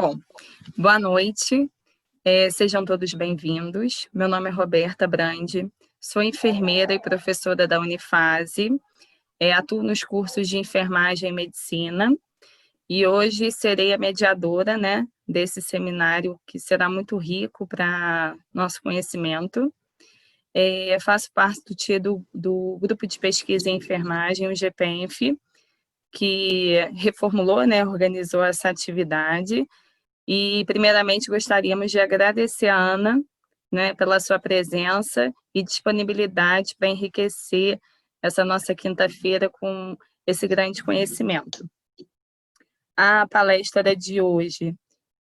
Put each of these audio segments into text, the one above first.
Bom, boa noite, sejam todos bem-vindos. Meu nome é Roberta Brandi, sou enfermeira e professora da Unifase, atuo nos cursos de enfermagem e medicina, e hoje serei a mediadora, né, desse seminário que será muito rico para nosso conhecimento. Faço parte do grupo de pesquisa em enfermagem, o GPENF, que reformulou, né, organizou essa atividade. E, primeiramente, gostaríamos de agradecer a Ana, né, pela sua presença e disponibilidade para enriquecer essa nossa quinta-feira com esse grande conhecimento. A palestra de hoje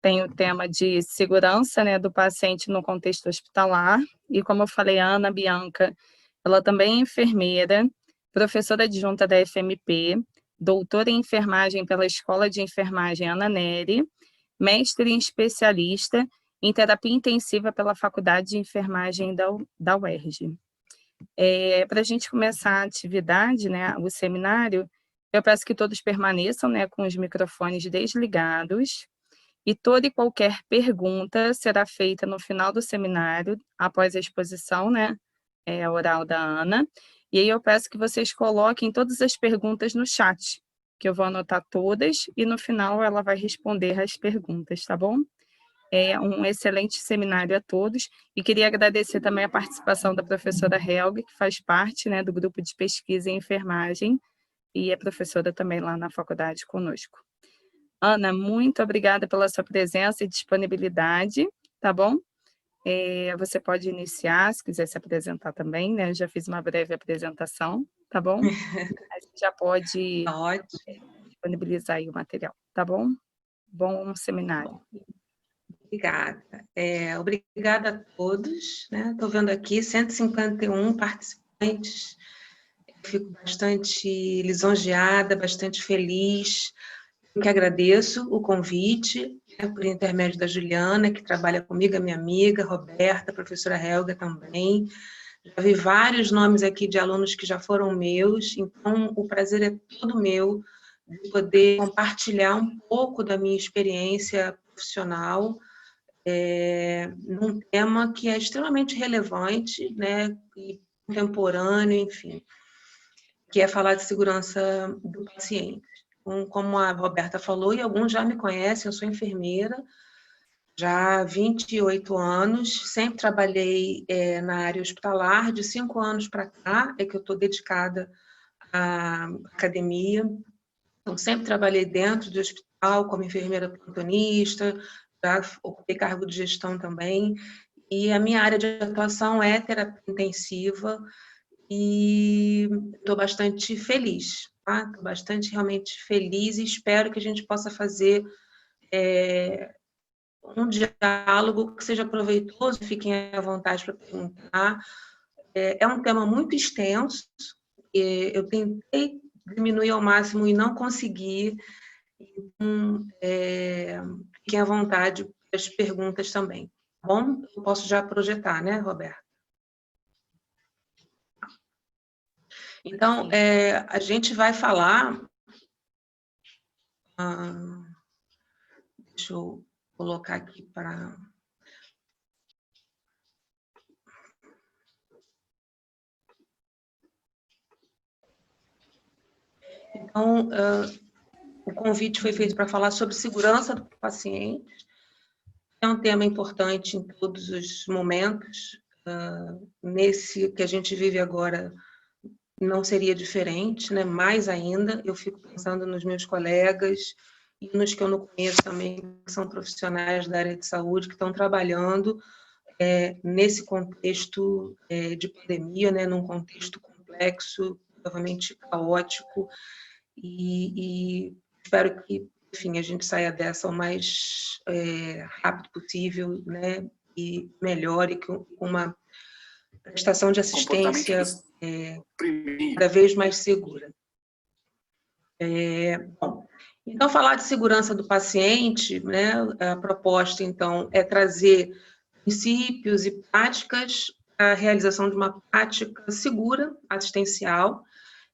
tem o tema de segurança, né, do paciente no contexto hospitalar, e como eu falei, a Ana Bianca, ela também é enfermeira, professora adjunta da FMP, doutora em enfermagem pela Escola de Enfermagem Ana Nery, mestre em especialista em terapia intensiva pela Faculdade de Enfermagem da UERJ. Para a gente começar a atividade, né, o seminário, eu peço que todos permaneçam, né, com os microfones desligados, e toda e qualquer pergunta será feita no final do seminário, após a exposição, né, oral da Ana, e aí eu peço que vocês coloquem todas as perguntas no chat, que eu vou anotar todas, e no final ela vai responder as perguntas, tá bom? Um excelente seminário a todos, e queria agradecer também a participação da professora Helga, que faz parte, né, do grupo de pesquisa em enfermagem, e é professora também lá na faculdade conosco. Ana, muito obrigada pela sua presença e disponibilidade, tá bom? Você pode iniciar, se quiser se apresentar também, né? Eu já fiz uma breve apresentação, tá bom? A gente já pode disponibilizar aí o material, tá bom? Bom seminário. Obrigada. Obrigada a todos, né? Estou vendo aqui 151 participantes. Eu fico bastante lisonjeada, bastante feliz. Eu que agradeço o convite, né, por intermédio da Juliana, que trabalha comigo, a minha amiga, Roberta, a professora Helga também. Já vi vários nomes aqui de alunos que já foram meus, então o prazer é todo meu de poder compartilhar um pouco da minha experiência profissional num tema que é extremamente relevante, né, e contemporâneo, enfim, que é falar de segurança do paciente. Como a Roberta falou, e alguns já me conhecem, eu sou enfermeira, já há 28 anos, sempre trabalhei na área hospitalar, de 5 anos para cá é que eu estou dedicada à academia, então sempre trabalhei dentro do hospital como enfermeira plantonista, já ocupei cargo de gestão também, e a minha área de atuação é terapia intensiva, e estou bastante feliz, tá? Estou bastante realmente feliz e espero que a gente possa fazer um diálogo que seja proveitoso, fiquem à vontade para perguntar. É um tema muito extenso, eu tentei diminuir ao máximo e não consegui, então, fiquem à vontade para as perguntas também, tá bom? Eu posso já projetar, né, Roberto? Então, a gente vai falar... deixa eu colocar aqui para... Então, o convite foi feito para falar sobre segurança do paciente. É um tema importante em todos os momentos. Nesse que a gente vive agora, não seria diferente, né? Mais ainda, eu fico pensando nos meus colegas e nos que eu não conheço também, que são profissionais da área de saúde, que estão trabalhando nesse contexto de pandemia, né? Num contexto complexo, provavelmente caótico, e espero que, enfim, a gente saia dessa o mais rápido possível, né? E melhore com uma prestação de assistência cada vez mais segura. Bom, então, falar de segurança do paciente, né, a proposta, então, é trazer princípios e práticas para a realização de uma prática segura, assistencial,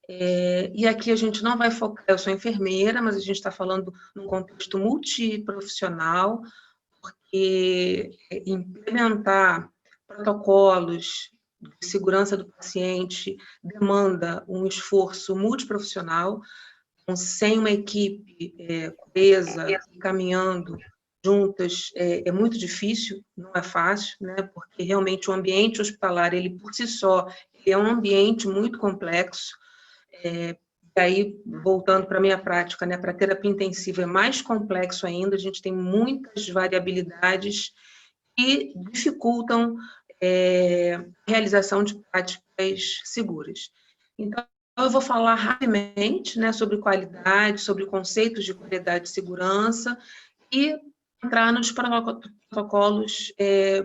E aqui a gente não vai focar, eu sou enfermeira, mas a gente está falando num contexto multiprofissional, porque implementar protocolos de segurança do paciente demanda um esforço multiprofissional, então, sem uma equipe coesa e caminhando juntas é muito difícil, não é fácil, né? Porque realmente o ambiente hospitalar, ele por si só, ele é um ambiente muito complexo. E aí, voltando para a minha prática, né, para a terapia intensiva é mais complexo ainda, a gente tem muitas variabilidades que dificultam a realização de práticas seguras. Então, eu vou falar rapidamente, né, sobre qualidade, sobre conceitos de qualidade e segurança e entrar nos protocolos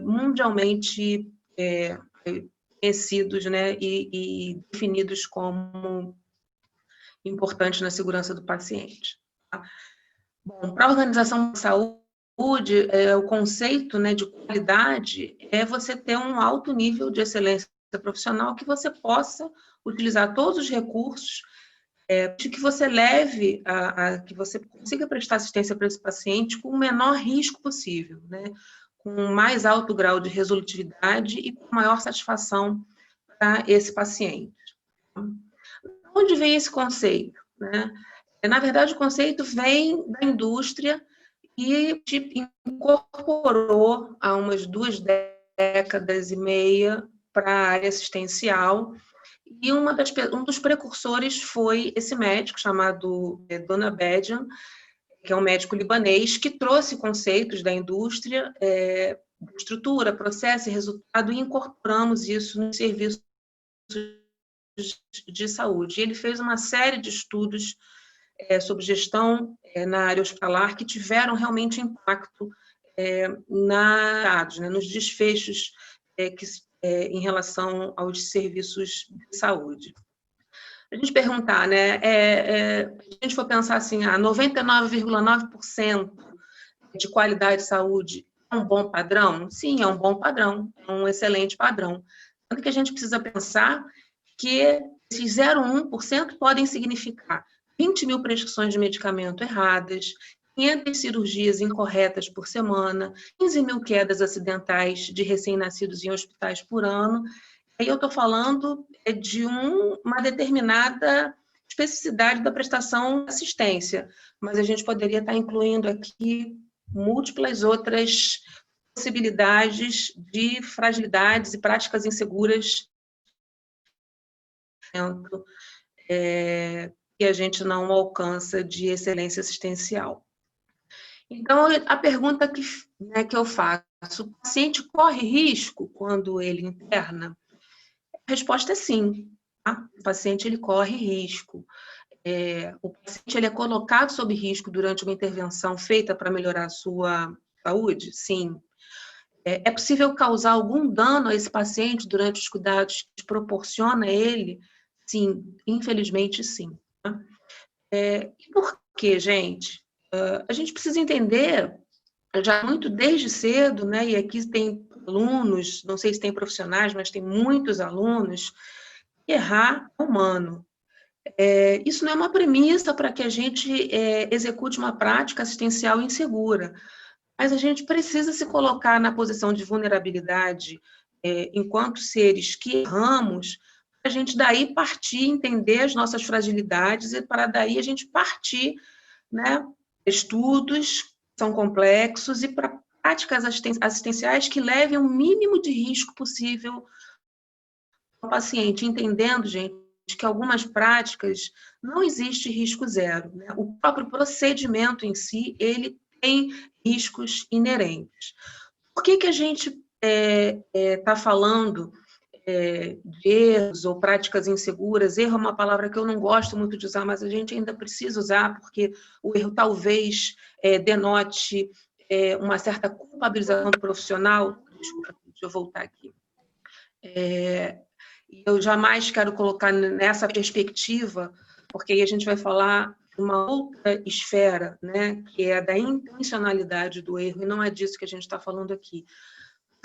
mundialmente conhecidos, né, e definidos como importantes na segurança do paciente. Tá? Bom, para a Organização da Saúde, o conceito, né, de qualidade é você ter um alto nível de excelência profissional, que você possa utilizar todos os recursos, de que você leve que você consiga prestar assistência para esse paciente com o menor risco possível, né, com o mais alto grau de resolutividade e com maior satisfação para esse paciente. Onde vem esse conceito, né? Na verdade, o conceito vem da indústria e incorporou há umas 2,5 décadas para a área assistencial. E um dos precursores foi esse médico chamado Dona Bedian, que é um médico libanês, que trouxe conceitos da indústria, estrutura, processo e resultado, e incorporamos isso no serviço de saúde. Ele fez uma série de estudos sobre gestão na área hospitalar que tiveram realmente impacto nos desfechos em relação aos serviços de saúde. A gente perguntar, né, se a gente for pensar assim, 99,9% de qualidade de saúde é um bom padrão? Sim, é um bom padrão, é um excelente padrão. Tanto que a gente precisa pensar que esses 0,1% podem significar 20 mil prescrições de medicamento erradas, 500 cirurgias incorretas por semana, 15 mil quedas acidentais de recém-nascidos em hospitais por ano. Aí eu estou falando de uma determinada especificidade da prestação de assistência, mas a gente poderia estar incluindo aqui múltiplas outras possibilidades de fragilidades e práticas inseguras que a gente não alcança de excelência assistencial. Então, a pergunta que eu faço, o paciente corre risco quando ele interna? A resposta é sim. Tá? O paciente ele corre risco. O paciente ele é colocado sob risco durante uma intervenção feita para melhorar a sua saúde? Sim. É possível causar algum dano a esse paciente durante os cuidados que proporciona a ele? Sim, infelizmente sim. E por quê, gente? A gente precisa entender, já muito desde cedo, né, e aqui tem alunos, não sei se tem profissionais, mas tem muitos alunos, errar é humano. Isso não é uma premissa para que a gente execute uma prática assistencial insegura, mas a gente precisa se colocar na posição de vulnerabilidade enquanto seres que erramos, para a gente daí partir, entender as nossas fragilidades e para daí a gente partir, né, estudos que são complexos e para práticas assistenciais que levem o mínimo de risco possível ao paciente, entendendo, gente, que algumas práticas não existe risco zero, né? O próprio procedimento em si, ele tem riscos inerentes. Por que a gente está falando de erros ou práticas inseguras? Erro é uma palavra que eu não gosto muito de usar, mas a gente ainda precisa usar, porque o erro talvez denote uma certa culpabilização do profissional. Desculpa, deixa eu voltar aqui. Eu jamais quero colocar nessa perspectiva, porque aí a gente vai falar de uma outra esfera, né, que é a da intencionalidade do erro, e não é disso que a gente está falando aqui.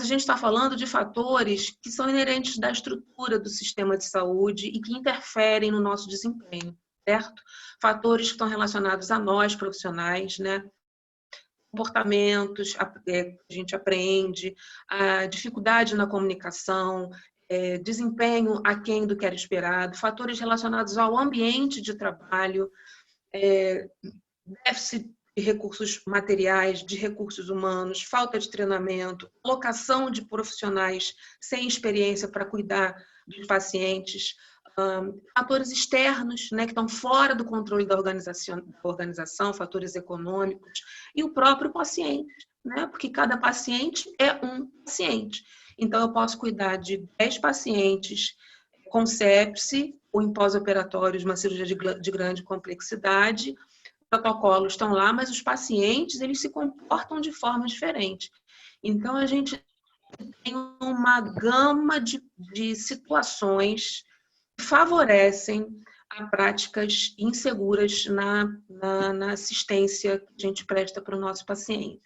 a gente está falando de fatores que são inerentes da estrutura do sistema de saúde e que interferem no nosso desempenho, certo? Fatores que estão relacionados a nós, profissionais, né? Comportamentos que a gente aprende, a dificuldade na comunicação, desempenho aquém do que era esperado, fatores relacionados ao ambiente de trabalho, déficit de recursos materiais, de recursos humanos, falta de treinamento, alocação de profissionais sem experiência para cuidar dos pacientes, fatores externos, né, que estão fora do controle da organização, fatores econômicos, e o próprio paciente, né, porque cada paciente é um paciente. Então, eu posso cuidar de 10 pacientes com sepse ou em pós-operatórios, uma cirurgia de grande complexidade. Protocolos estão lá, mas os pacientes, eles se comportam de forma diferente. Então, a gente tem uma gama de situações que favorecem a práticas inseguras na assistência que a gente presta para o nosso paciente.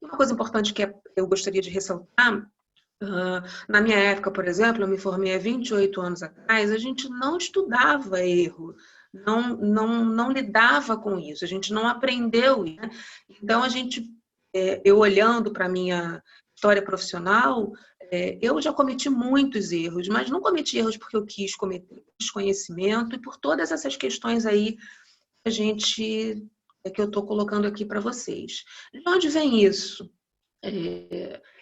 Uma coisa importante que eu gostaria de ressaltar, na minha época, por exemplo, eu me formei há 28 anos atrás, a gente não estudava erro, não lidava com isso, a gente não aprendeu isso, né? Então, eu olhando para a minha história profissional, eu já cometi muitos erros, mas não cometi erros porque eu quis cometer desconhecimento e por todas essas questões aí que eu estou colocando aqui para vocês. De onde vem isso?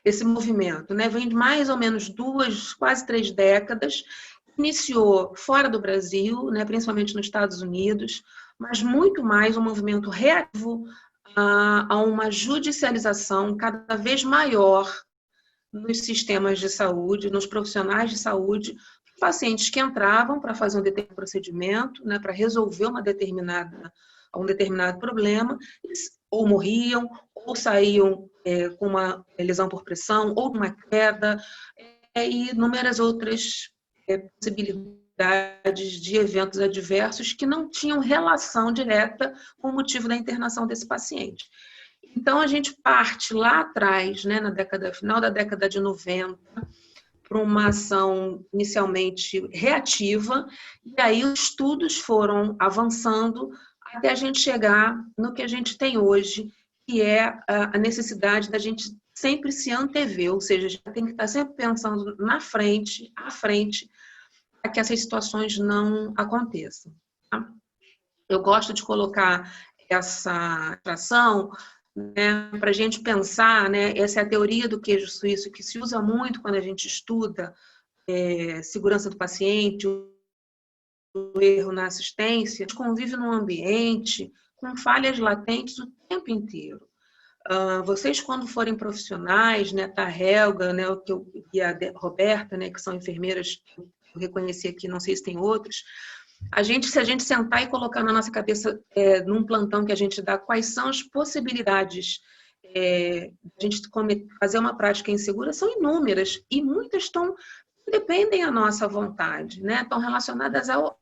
Esse movimento, né? Vem de mais ou menos 2, quase 3 décadas, iniciou fora do Brasil, né? Principalmente nos Estados Unidos, mas muito mais um movimento reativo a uma judicialização cada vez maior nos sistemas de saúde, nos profissionais de saúde, pacientes que entravam para fazer um determinado procedimento, né? Para resolver um determinado problema, ou morriam, ou saíam com uma lesão por pressão, ou uma queda, e inúmeras outras possibilidades de eventos adversos que não tinham relação direta com o motivo da internação desse paciente. Então, a gente parte lá atrás, né, final da década de 90, para uma ação inicialmente reativa, e aí os estudos foram avançando até a gente chegar no que a gente tem hoje, que é a necessidade da gente sempre se antever, ou seja, a gente tem que estar sempre pensando à frente, para que essas situações não aconteçam. Tá? Eu gosto de colocar essa ação, né, para a gente pensar, né, essa é a teoria do queijo suíço, que se usa muito quando a gente estuda segurança do paciente, o erro na assistência. A gente convive num ambiente com falhas latentes o tempo inteiro. Vocês, quando forem profissionais, né, tá, a Helga, né, e a Roberta, né, que são enfermeiras que eu reconheci aqui, não sei se tem outros, se a gente sentar e colocar na nossa cabeça, num plantão que a gente dá, quais são as possibilidades de a gente fazer uma prática insegura, são inúmeras, e muitas dependem da nossa vontade, né? Estão relacionadas a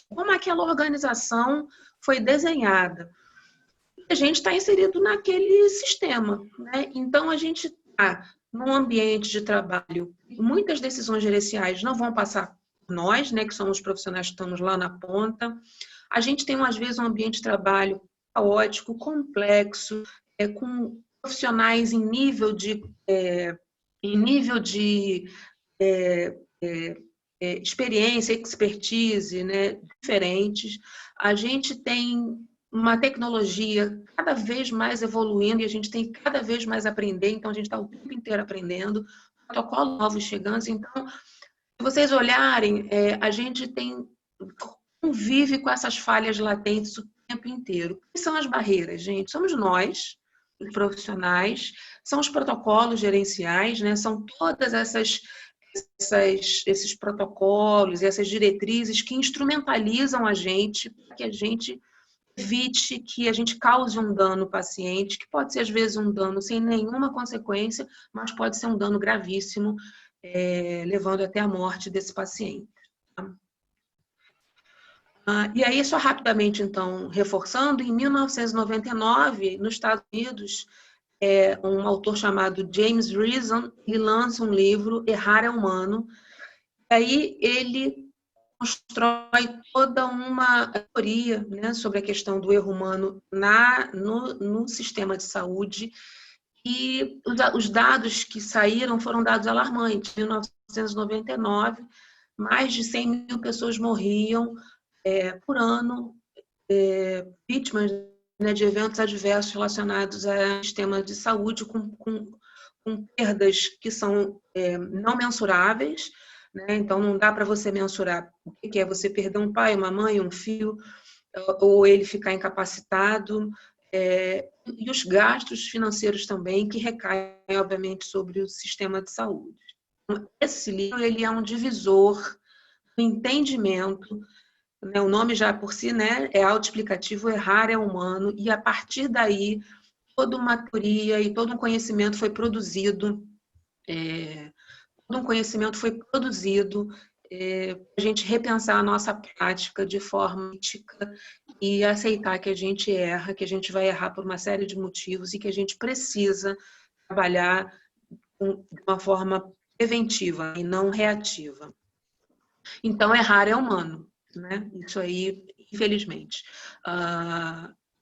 como aquela organização foi desenhada. A gente está inserido naquele sistema, né? Então, a gente está num ambiente de trabalho, muitas decisões gerenciais não vão passar por nós, né, que somos profissionais que estamos lá na ponta. A gente tem, às vezes, um ambiente de trabalho caótico, complexo, com profissionais em nível de experiência, expertise, né, diferentes. A gente tem uma tecnologia cada vez mais evoluindo e a gente tem cada vez mais a aprender, então a gente está o tempo inteiro aprendendo, protocolos novos chegando. Então, se vocês olharem, a gente convive com essas falhas latentes o tempo inteiro. O que são as barreiras, gente? Somos nós, os profissionais, são os protocolos gerenciais, né? São todas esses protocolos e essas diretrizes que instrumentalizam a gente para que a gente evite que a gente cause um dano ao paciente, que pode ser, às vezes, um dano sem nenhuma consequência, mas pode ser um dano gravíssimo, levando até a morte desse paciente. Tá? E aí, só rapidamente, então, reforçando, em 1999, nos Estados Unidos, um autor chamado James Reason, ele lança um livro, Errar é Humano. Aí ele constrói toda uma teoria, né, sobre a questão do erro humano no sistema de saúde. E os dados que saíram foram dados alarmantes. Em 1999, mais de 100 mil pessoas morriam por ano, vítimas, né, de eventos adversos relacionados ao sistema de saúde, com perdas que são não mensuráveis, né? Então, não dá para você mensurar o que é você perder um pai, uma mãe, um filho, ou ele ficar incapacitado, e os gastos financeiros também, que recaem, obviamente, sobre o sistema de saúde. Esse livro ele é um divisor do entendimento, né? O nome já por si, né, é autoexplicativo, errar é humano, e a partir daí toda uma teoria e todo um conhecimento foi produzido, a gente repensar a nossa prática de forma ética e aceitar que a gente erra, que a gente vai errar por uma série de motivos e que a gente precisa trabalhar de uma forma preventiva e não reativa. Então, errar é humano, né? Isso aí, infelizmente.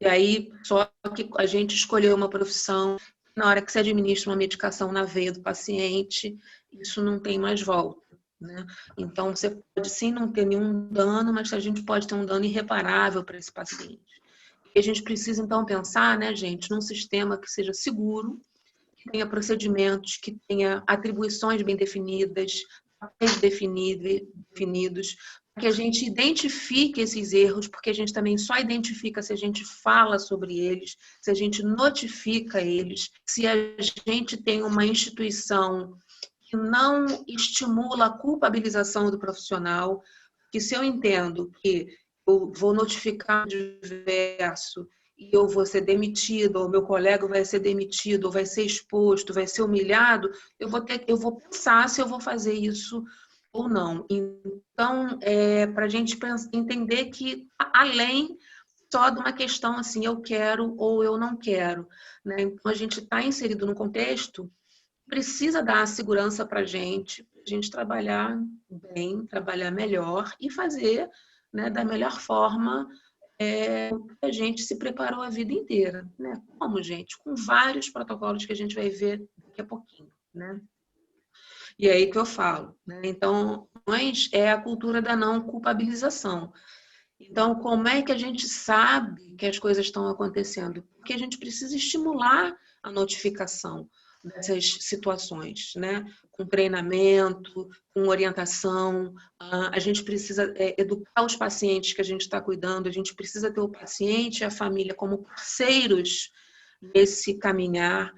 E aí, só que a gente escolheu uma profissão, na hora que se administra uma medicação na veia do paciente, isso não tem mais volta, né? Então, você pode sim não ter nenhum dano, mas a gente pode ter um dano irreparável para esse paciente. E a gente precisa, então, pensar, né, gente, num sistema que seja seguro, que tenha procedimentos, que tenha atribuições bem definidas, papéis definidos, que a gente identifique esses erros, porque a gente também só identifica se a gente fala sobre eles, se a gente notifica eles, se a gente tem uma instituição que não estimula a culpabilização do profissional, que se eu entendo que eu vou notificar diverso e eu vou ser demitido, ou meu colega vai ser demitido, ou vai ser exposto, vai ser humilhado, eu vou pensar se eu vou fazer isso ou não. Então, para a gente entender que, além só de uma questão assim, eu quero ou eu não quero, né? Então, a gente está inserido num contexto que precisa dar segurança para a gente trabalhar bem, trabalhar melhor e fazer, né, da melhor forma que a gente se preparou a vida inteira, né? Como, gente? Com vários protocolos que a gente vai ver daqui a pouquinho, né? E é aí que eu falo, né? Então, é a cultura da não culpabilização. Então, como é que a gente sabe que as coisas estão acontecendo? Porque a gente precisa estimular a notificação dessas situações, né? Com treinamento, com orientação. A gente precisa educar os pacientes que a gente está cuidando, a gente precisa ter o paciente e a família como parceiros nesse caminhar,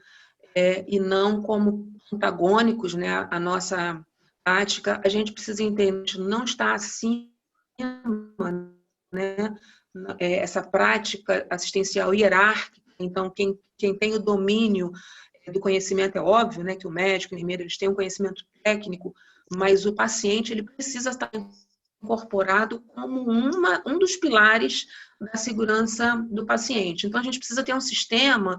e não como antagônicos, né? A nossa prática. A gente precisa entender que não está acima, né? Essa prática assistencial hierárquica. Então, quem tem o domínio do conhecimento, é óbvio, né, que o médico, o enfermeiro, eles têm um conhecimento técnico, mas o paciente ele precisa estar incorporado como um dos pilares da segurança do paciente. Então, a gente precisa ter um sistema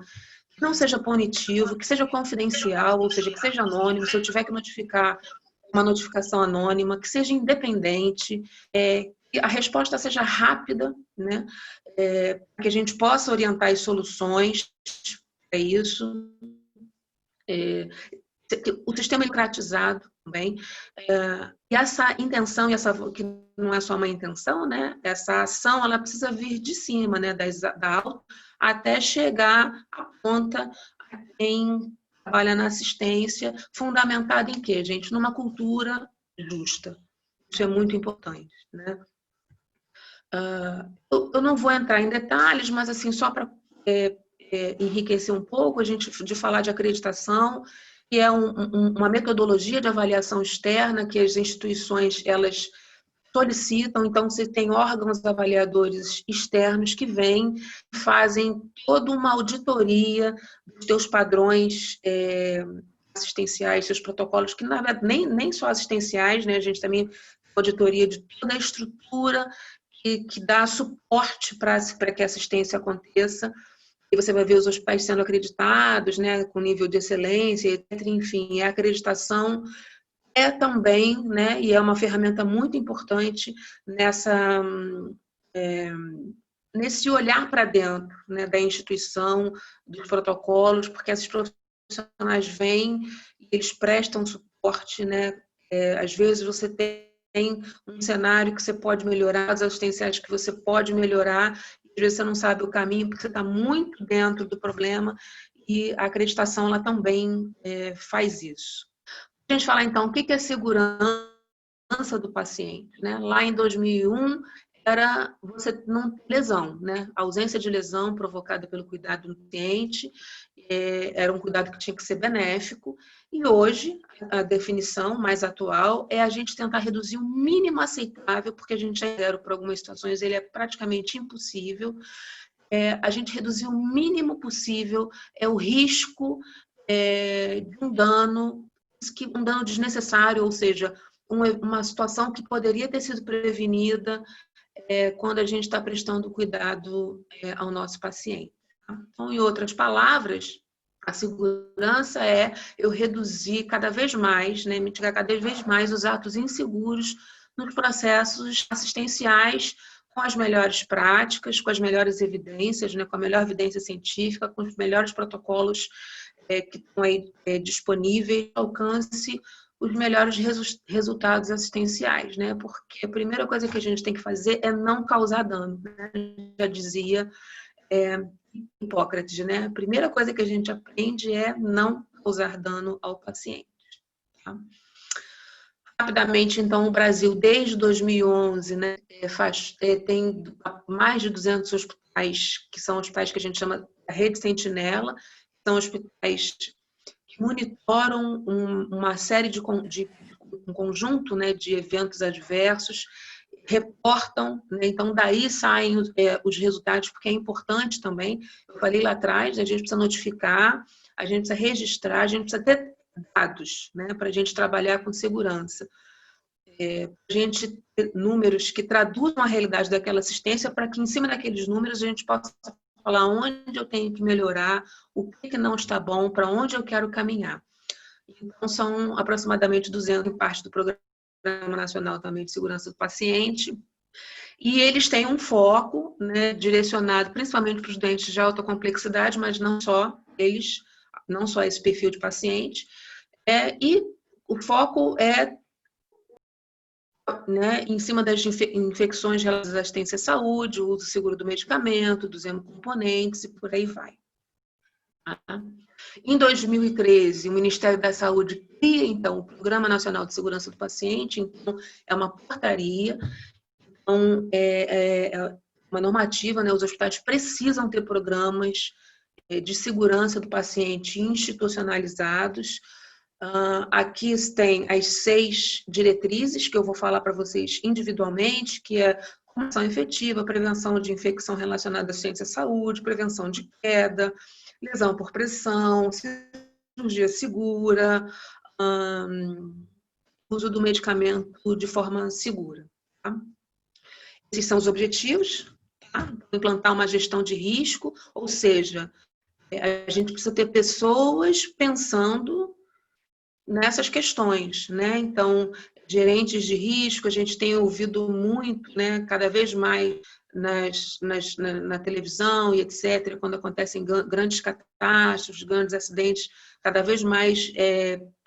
que não seja punitivo, que seja confidencial, ou seja, que seja anônimo. Se eu tiver que notificar, uma notificação anônima, que seja independente, que a resposta seja rápida, né? Que a gente possa orientar as soluções para isso. O sistema democratizado também. E essa intenção, que não é só uma intenção, né? Essa ação, ela precisa vir de cima, né? Da alta, até chegar à ponta a quem trabalha na assistência, fundamentada em quê, gente? Numa cultura justa. Isso é muito importante, né? Eu não vou entrar em detalhes, mas assim, só para enriquecer um pouco, a gente de falar de acreditação, que é uma metodologia de avaliação externa que as instituições elas solicitam. Então, você tem órgãos avaliadores externos que vêm, fazem toda uma auditoria dos teus padrões assistenciais, seus protocolos, que na verdade nem só assistenciais, né? A gente também tem auditoria de toda a estrutura que dá suporte para que a assistência aconteça. e você vai ver os hospitais sendo acreditados, né, com nível de excelência, etc. Enfim, a acreditação é também, né, e é uma ferramenta muito importante nesse olhar para dentro, né, da instituição, dos protocolos, porque esses profissionais vêm e eles prestam suporte, né? Às vezes você tem um cenário que você pode melhorar, as assistenciais que você pode melhorar, e às vezes você não sabe o caminho, porque você está muito dentro do problema, e a acreditação ela também faz isso. A gente falar então o que é segurança do paciente, né? Lá em 2001 era você não ter lesão, né? A ausência de lesão provocada pelo cuidado do paciente era um cuidado que tinha que ser benéfico, e hoje a definição mais atual é a gente tentar reduzir o mínimo aceitável, porque a gente já zero para algumas situações, ele é praticamente impossível, a gente reduzir o mínimo possível o risco de um dano desnecessário, ou seja, uma situação que poderia ter sido prevenida quando a gente está prestando cuidado ao nosso paciente. Tá? Então, em outras palavras, a segurança é eu reduzir cada vez mais, né, mitigar cada vez mais os atos inseguros nos processos assistenciais, com as melhores práticas, com as melhores evidências, né, com a melhor evidência científica, com os melhores protocolos que estão aí disponíveis, alcance os melhores resultados assistenciais, né? Porque a primeira coisa que a gente tem que fazer é não causar dano, né? Já dizia Hipócrates, né? A primeira coisa que a gente aprende é não causar dano ao paciente. Tá? Rapidamente, então, o Brasil, desde 2011, né, tem mais de 200 hospitais, que são hospitais que a gente chama de rede sentinela, são hospitais que monitoram uma série um conjunto, né, de eventos adversos, reportam, né, então daí saem os resultados, porque é importante também, eu falei lá atrás, a gente precisa notificar, a gente precisa registrar, a gente precisa ter dados, né, para a gente trabalhar com segurança. A gente ter números que traduzam a realidade daquela assistência, para que em cima daqueles números a gente possa falar onde eu tenho que melhorar, o que não está bom, para onde eu quero caminhar. Então, são aproximadamente 200 em parte do Programa Nacional também de Segurança do Paciente, e eles têm um foco, né, direcionado principalmente para os doentes de alta complexidade, mas não só eles, não só esse perfil de paciente, e o foco né, em cima das infecções relacionadas à assistência à saúde, o uso seguro do medicamento, dos hemocomponentes e por aí vai. Em 2013, o Ministério da Saúde cria, então, o Programa Nacional de Segurança do Paciente, então, é uma portaria, então, é uma normativa, né, os hospitais precisam ter programas de segurança do paciente institucionalizados. Aqui tem as 6 diretrizes que eu vou falar para vocês individualmente, que é comunicação efetiva, prevenção de infecção relacionada à assistência à saúde, prevenção de queda, lesão por pressão, cirurgia segura, uso do medicamento de forma segura. Tá? Esses são os objetivos, tá? Implantar uma gestão de risco, ou seja, a gente precisa ter pessoas pensando nessas questões, né? Então, gerentes de risco, a gente tem ouvido muito, né? Cada vez mais na televisão e etc., quando acontecem grandes catástrofes, grandes acidentes, cada vez mais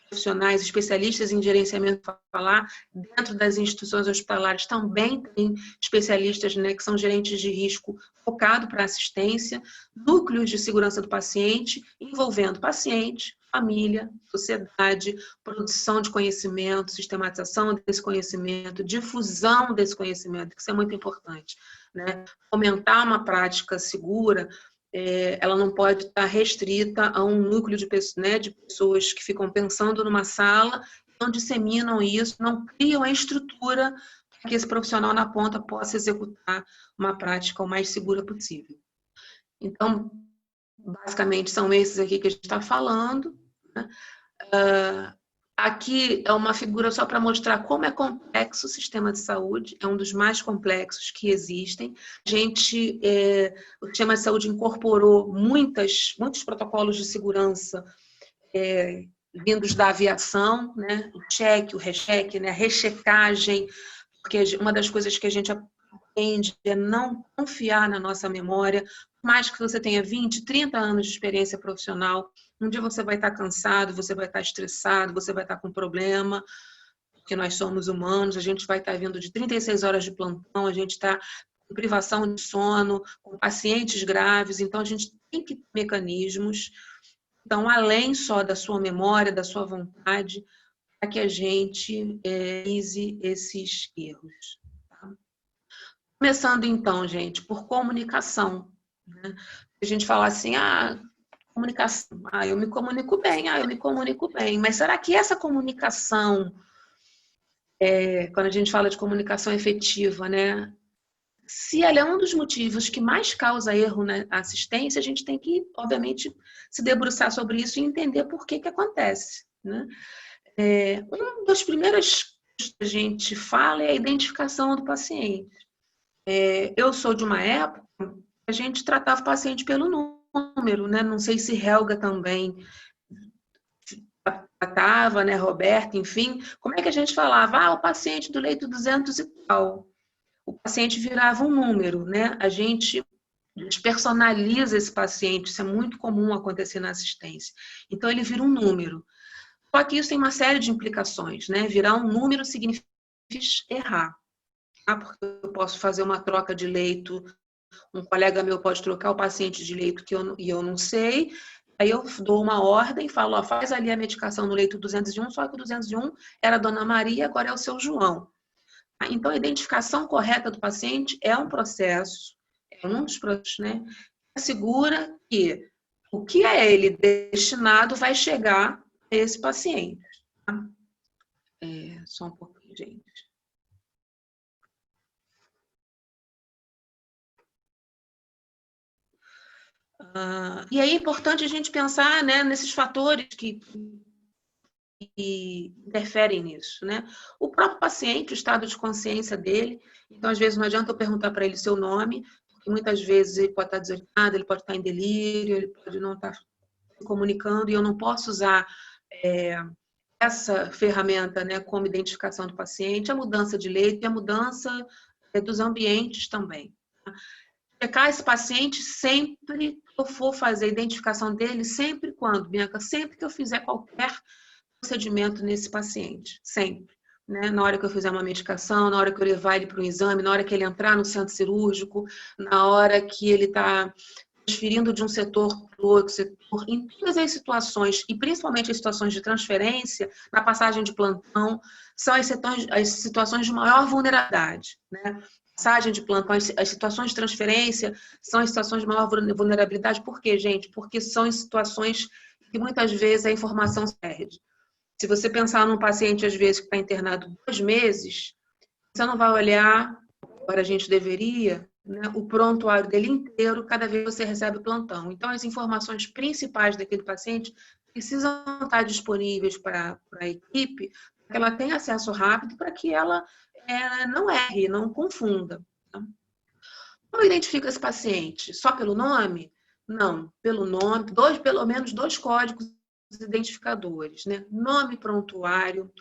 profissionais, especialistas em gerenciamento falar, dentro das instituições hospitalares também tem especialistas, né, que são gerentes de risco focado para assistência, núcleos de segurança do paciente, envolvendo paciente, família, sociedade, produção de conhecimento, sistematização desse conhecimento, difusão desse conhecimento, que isso é muito importante, né? Fomentar uma prática segura, ela não pode estar restrita a um núcleo de pessoas que ficam pensando numa sala, não disseminam isso, não criam a estrutura para que esse profissional na ponta possa executar uma prática o mais segura possível. Então, basicamente, são esses aqui que a gente está falando, né? Aqui é uma figura só para mostrar como é complexo o sistema de saúde, é um dos mais complexos que existem. O sistema de saúde incorporou muitos protocolos de segurança vindos da aviação, né? O cheque, o recheque, né? A rechecagem, porque uma das coisas que a gente aprende é não confiar na nossa memória, por mais que você tenha 20, 30 anos de experiência profissional, um dia você vai estar cansado, você vai estar estressado, você vai estar com problema, porque nós somos humanos, a gente vai estar vindo de 36 horas de plantão, a gente está com privação de sono, com pacientes graves, então a gente tem que ter mecanismos. Então, além só da sua memória, da sua vontade, para que a gente use esses erros. Tá? Começando então, gente, por comunicação. Né? A gente fala assim, comunicação, eu me comunico bem, eu me comunico bem, mas será que essa comunicação, quando a gente fala de comunicação efetiva, né? Se ela é um dos motivos que mais causa erro na assistência, a gente tem que, obviamente, se debruçar sobre isso e entender por que acontece. Né? Uma das primeiras coisas que a gente fala é a identificação do paciente. Eu sou de uma época que a gente tratava o paciente pelo número, né? Não sei se Helga também tratava, né? Roberta, enfim. Como é que a gente falava? O paciente do leito 200 e tal. O paciente virava um número, né? A gente despersonaliza esse paciente, isso é muito comum acontecer na assistência. Então, ele vira um número. Só que isso tem uma série de implicações, né? Virar um número significa errar. Porque eu posso fazer uma troca de leito, um colega meu pode trocar o paciente de leito e eu não sei, aí eu dou uma ordem e falo, faz ali a medicação no leito 201, só que o 201 era a Dona Maria, agora é o seu João. Então, a identificação correta do paciente é um processo, um dos processos, né? Que assegura que o que é ele destinado vai chegar a esse paciente. Tá? Só um pouquinho, gente. E aí é importante a gente pensar, né, nesses fatores que interferem nisso, né? O próprio paciente, o estado de consciência dele. Então, às vezes, não adianta eu perguntar para ele seu nome, porque muitas vezes ele pode estar desorientado, ele pode estar em delírio, ele pode não estar se comunicando, e eu não posso usar essa ferramenta, né, como identificação do paciente, a mudança de leito e a mudança dos ambientes também. Tá? Checar esse paciente sempre que eu for fazer a identificação dele, sempre quando, Bianca, sempre que eu fizer qualquer procedimento nesse paciente, sempre. Né? Na hora que eu fizer uma medicação, na hora que eu levar ele para um exame, na hora que ele entrar no centro cirúrgico, na hora que ele está transferindo de um setor para o outro setor, em todas as situações, e principalmente as situações de transferência, na passagem de plantão, são as situações de maior vulnerabilidade. Né? Passagem de plantão, as situações de transferência são as situações de maior vulnerabilidade. Por quê, gente? Porque são situações que muitas vezes a informação se perde. Se você pensar num paciente, às vezes, que está internado 2 meses, você não vai olhar, agora a gente deveria, né, o prontuário dele inteiro cada vez que você recebe o plantão. Então, as informações principais daquele paciente precisam estar disponíveis para a equipe, para que ela tenha acesso rápido, para que ela não erre, não confunda. Tá? Como eu identifico esse paciente? Só pelo nome? Não, pelo nome, pelo menos 2 códigos identificadores, né? Nome prontuário.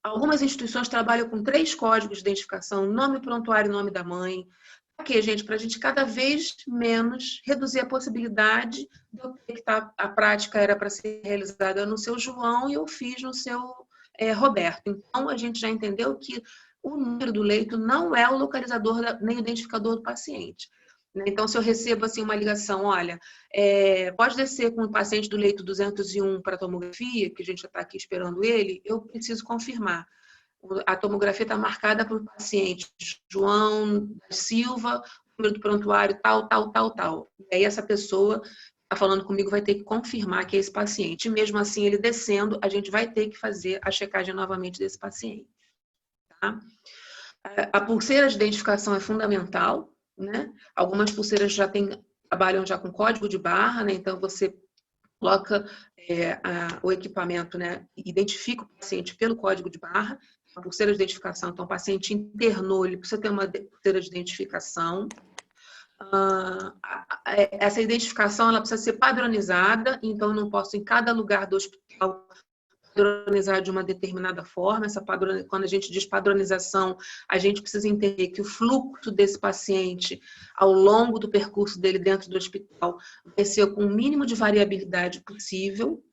Algumas instituições trabalham com 3 códigos de identificação, nome prontuário e nome da mãe. Para quê, gente? Para a gente cada vez menos reduzir a possibilidade de eu ter que a prática era para ser realizada no seu João e eu fiz no seu Roberto. Então, a gente já entendeu que o número do leito não é o localizador nem o identificador do paciente. Então, se eu recebo assim, uma ligação, olha, pode descer com o paciente do leito 201 para a tomografia, que a gente já está aqui esperando ele, eu preciso confirmar. A tomografia está marcada para o paciente João Silva, número do prontuário tal, tal, tal, tal. E aí essa pessoa que está falando comigo vai ter que confirmar que é esse paciente. E mesmo assim, ele descendo, a gente vai ter que fazer a checagem novamente desse paciente. Tá? A pulseira de identificação é fundamental, né? Algumas pulseiras trabalham já com código de barra, né? Então você coloca o equipamento, né, identifica o paciente pelo código de barra, a pulseira de identificação. Então, o paciente internou, ele precisa ter uma pulseira de identificação. Essa identificação ela precisa ser padronizada, então eu não posso, em cada lugar do hospital, padronizar de uma determinada forma. Quando a gente diz padronização, a gente precisa entender que o fluxo desse paciente ao longo do percurso dele dentro do hospital vai ser com o mínimo de variabilidade possível.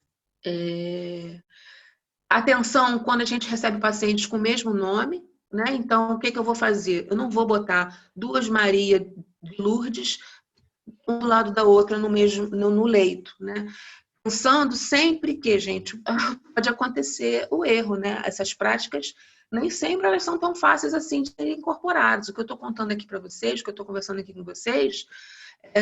Atenção quando a gente recebe pacientes com o mesmo nome, né? Então, o que eu vou fazer? Eu não vou botar duas Maria de Lourdes um do lado da outra no leito, né? Pensando sempre que, gente, pode acontecer o erro, né? Essas práticas, nem sempre elas são tão fáceis assim de serem incorporadas. O que eu estou contando aqui para vocês, o que eu estou conversando aqui com vocês,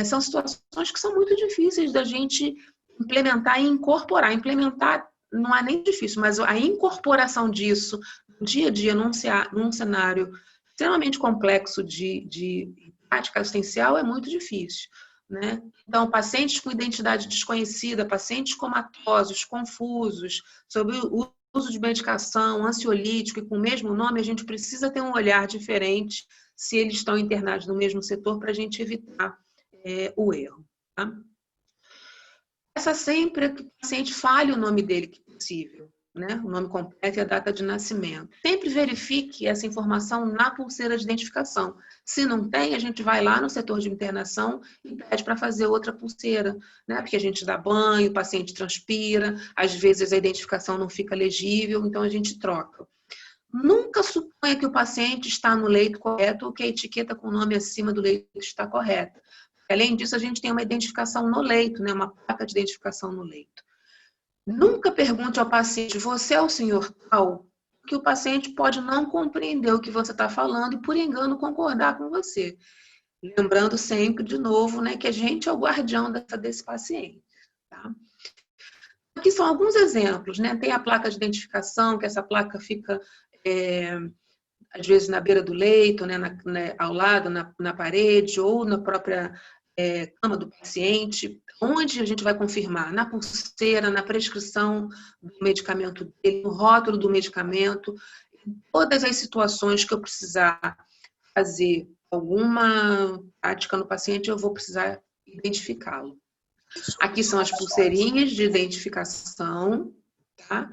são situações que são muito difíceis da gente implementar e incorporar. Implementar não é nem difícil, mas a incorporação disso no dia a dia, num cenário extremamente complexo de prática assistencial é muito difícil. Né? Então, pacientes com identidade desconhecida, pacientes comatosos, confusos, sobre o uso de medicação, ansiolítico e com o mesmo nome, a gente precisa ter um olhar diferente se eles estão internados no mesmo setor para a gente evitar o erro. Tá? Peça sempre que o paciente fale o nome dele, que possível. Né? O nome completo e a data de nascimento. Sempre verifique essa informação na pulseira de identificação. Se não tem, a gente vai lá no setor de internação e pede para fazer outra pulseira, né? Porque a gente dá banho, o paciente transpira, às vezes a identificação não fica legível, então a gente troca. Nunca suponha que o paciente está no leito correto ou que a etiqueta com o nome acima do leito está correta. Além disso, a gente tem uma identificação no leito, né? Uma placa de identificação no leito. Nunca pergunte ao paciente, você é o senhor tal? Que o paciente pode não compreender o que você está falando e, por engano, concordar com você. Lembrando sempre, de novo, né, que a gente é o guardião desse paciente. Tá? Aqui são alguns exemplos. Né? Tem a placa de identificação, que essa placa fica, às vezes, na beira do leito, né, ao lado, na parede, ou na própria cama do paciente. Onde a gente vai confirmar? Na pulseira, na prescrição do medicamento dele, no rótulo do medicamento. Em todas as situações que eu precisar fazer alguma prática no paciente, eu vou precisar identificá-lo. Aqui são as pulseirinhas de identificação, tá?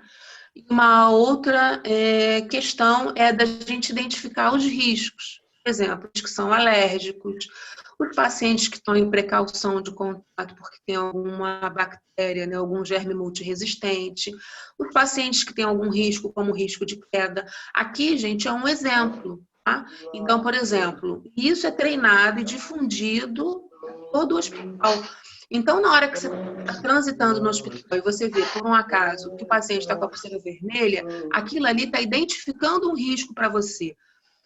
E uma outra questão é da gente identificar os riscos. Por exemplo, os que são alérgicos, os pacientes que estão em precaução de contato porque tem alguma bactéria, né, algum germe multiresistente, os pacientes que têm algum risco, como risco de queda. Aqui, gente, é um exemplo. Tá? Então, por exemplo, isso é treinado e difundido em todo o hospital. Então, na hora que você está transitando no hospital e você vê, por um acaso, que o paciente está com a pulseira vermelha, aquilo ali está identificando um risco para você.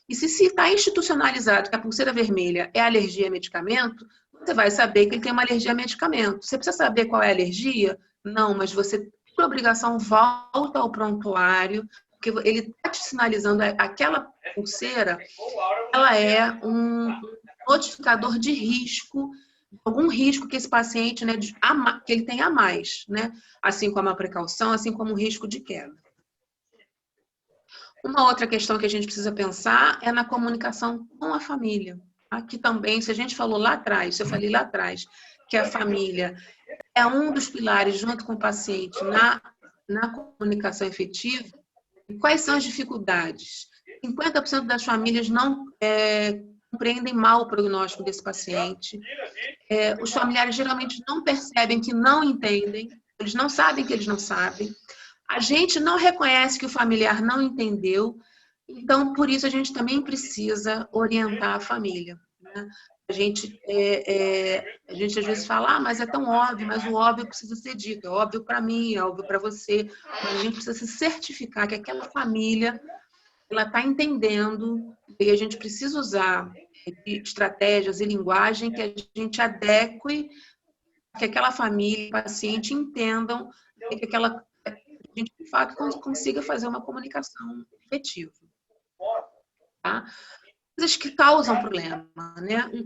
E se está institucionalizado que a pulseira vermelha é alergia a medicamento, você vai saber que ele tem uma alergia a medicamento. Você precisa saber qual é a alergia? Não, mas você, por obrigação, volta ao prontuário, porque ele está te sinalizando aquela pulseira, ela é um notificador de risco, algum risco que esse paciente, né, que ele tem a mais, né? Assim como a precaução, assim como o risco de queda. Uma outra questão que a gente precisa pensar é na comunicação com a família. Aqui também, se a gente falou lá atrás, eu falei lá atrás, que a família é um dos pilares, junto com o paciente, na comunicação efetiva, quais são as dificuldades? 50% das famílias não compreendem mal o prognóstico desse paciente. Os familiares geralmente não percebem que não entendem, eles não sabem que eles não sabem. A gente não reconhece que o familiar não entendeu, então, por isso, a gente também precisa orientar a família. Né? A gente às vezes fala, mas é tão óbvio, mas o óbvio precisa ser dito. É óbvio para mim, é óbvio para você, mas a gente precisa se certificar que aquela família ela está entendendo e a gente precisa usar estratégias e linguagem que a gente adeque, que aquela família e paciente entendam que a gente, de fato, consiga fazer uma comunicação efetiva. Tá? coisas que causam problema, né? Um